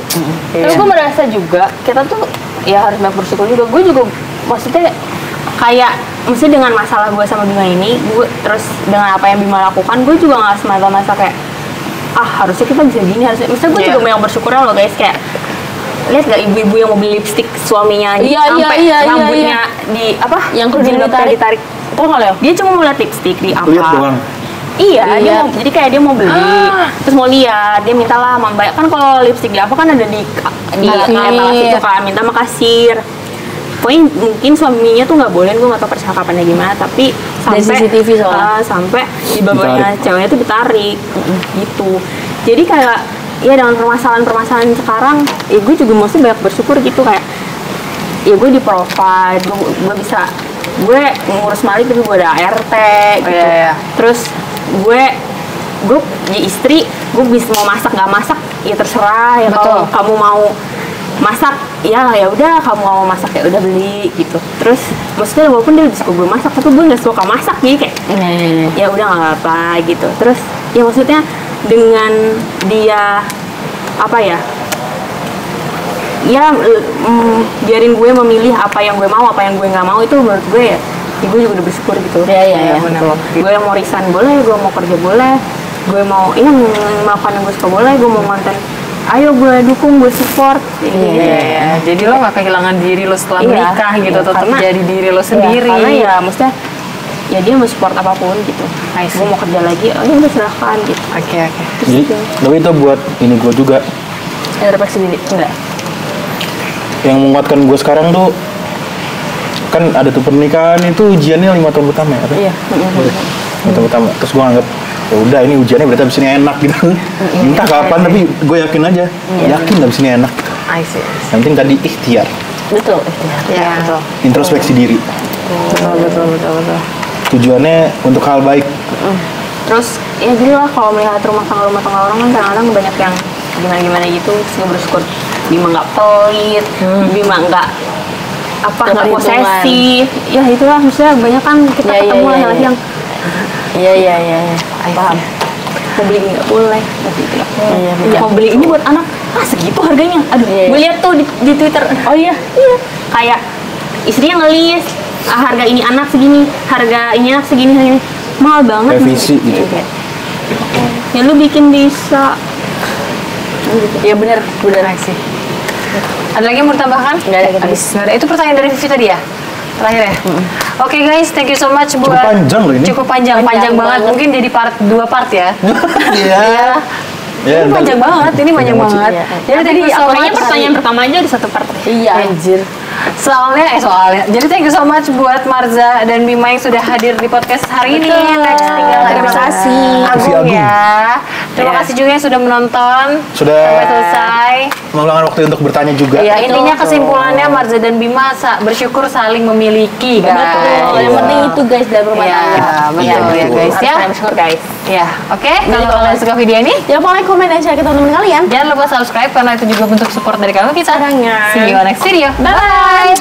Tapi gue merasa juga kita tuh ya harus banyak bersyukur juga. Gue juga maksudnya kayak maksudnya dengan masalah gue sama Bima ini, gue terus dengan apa yang Bima lakukan, gue juga nggak semata-mata kayak harusnya kita bisa gini harusnya. Maksudnya gue Iya. juga banyak bersyukur loh guys kayak lihat gak ibu-ibu yang mau beli lipstick suaminya Iya, sampai iya, iya, rambutnya di apa Yang kerudung jilbabnya ditarik. Tau nggak Leo? Dia cuma mau lihat lipstick di apa? Lihat doang. Iya, dia Iya. mau, jadi kayak dia mau beli, terus mau lihat, dia minta lah sama mbak. Kan kalau lipstick di apa kan ada di Kasir. etalase itu kan, minta sama kasir. Pokoknya mungkin suaminya tuh nggak boleh, gue nggak tahu percakapannya gimana, tapi Dari sampai CCTV soalnya. sampai di bawahnya Ditarik. ceweknya tuh ditarik, gitu. Jadi kayak ya dengan permasalahan sekarang, ya gue juga mesti banyak bersyukur gitu kayak, ya gue di provide, gue bisa gue ngurus Malik tapi gue ada ART gitu. iya, iya. Terus gue ya istri, gue bisa mau masak nggak masak ya terserah ya. Kalau Betul. kamu mau masak ya udah, kamu mau masak ya udah beli gitu. Terus maksudnya walaupun dia suka gue masak tapi gue nggak suka masak, jadi kayak ya udah nggak apa gitu. Terus ya maksudnya dengan dia apa ya biarin gue memilih apa yang gue mau, apa yang gue nggak mau, itu menurut gue ya gue juga udah bersyukur gitu. Iya, gitu. benar. Gue mau resign boleh, gue mau kerja boleh, gue mau ini melakukan yang gue suka boleh, gue mau konten, ayo gue dukung, gue support. Iya, jadi lo gak kehilangan diri lo setelah Iya, menikah gitu, iya, tetap karena- jadi diri lo sendiri. Karena ya maksudnya ya dia mau support apapun gitu. I see. Gue mau kerja lagi, oh ya udah silahkan gitu. Oke. Jadi, tapi itu buat ini gua juga Ada refleksi diri enggak? yang menguatkan gua sekarang tuh kan ada tuh pernikahan itu ujiannya 5 tahun pertama ya. Apa? Iya. 5 tahun pertama. Terus gua anggap ya udah ini ujiannya berarti abis ini enak gitu. Entah kapan tapi gue yakin aja. Yakin abis ini enak. I see. Yang penting tadi ikhtiar, Betul. Iya, betul. introspeksi diri. Betul. Tujuannya untuk hal baik. Terus ya gini lah, kalau melihat rumah tangga orang kan kadang-kadang banyak yang gimana gitu, terus gue bersyukur Bima nggak pelit, Bima nggak nggak posesif, ya itulah maksudnya banyak kan kita ketemu laki-laki yang Iya. paham. Mau beli ini nggak boleh, mau beli ini buat anak, segitu harganya. Aduh, gue lihat tuh di Twitter. Oh iya, kayak istrinya ngelis harga ini anak segini, harga ini anak segini, mahal banget. Revisi gitu. Ya lu bikin bisa. Ya benar sih. Ada lagi yang mau ditambahkan? Nggak ada. Habis. Nggak ada. Itu pertanyaan dari Vivi tadi ya? Terakhir ya? Oke guys, thank you so much buat... Cukup panjang loh ini. Cukup panjang banget. Mungkin jadi 2 part ya. Iya. Ini panjang banget, ini panjang banget. Jadi tadi kayaknya pertanyaan pertama aja di 1 part. Iya, anjir. Soalnya. Jadi thank you so much buat Marza dan Bima yang sudah hadir di podcast hari ini. Next tinggal Terima kasih. Agung ya. Terima kasih juga yang sudah menonton sampai selesai. Meluangkan waktu untuk bertanya juga. Ya, intinya kesimpulannya Marza dan Bima bersyukur saling memiliki, guys. Betul. Yang penting itu guys dalam rumah tangga. Betul ya guys ya. Bersyukur guys. Ya, oke. Kalau kalian suka video ini, Jangan lupa like, komen, dan share ke teman-teman kalian. jangan lupa subscribe karena itu juga bentuk support dari kami kita. Jangan. See you on next video. Bye.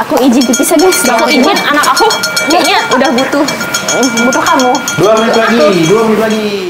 Aku izin pipis ya guys. Aku izin anak aku kayaknya udah butuh kamu. 2 menit lagi.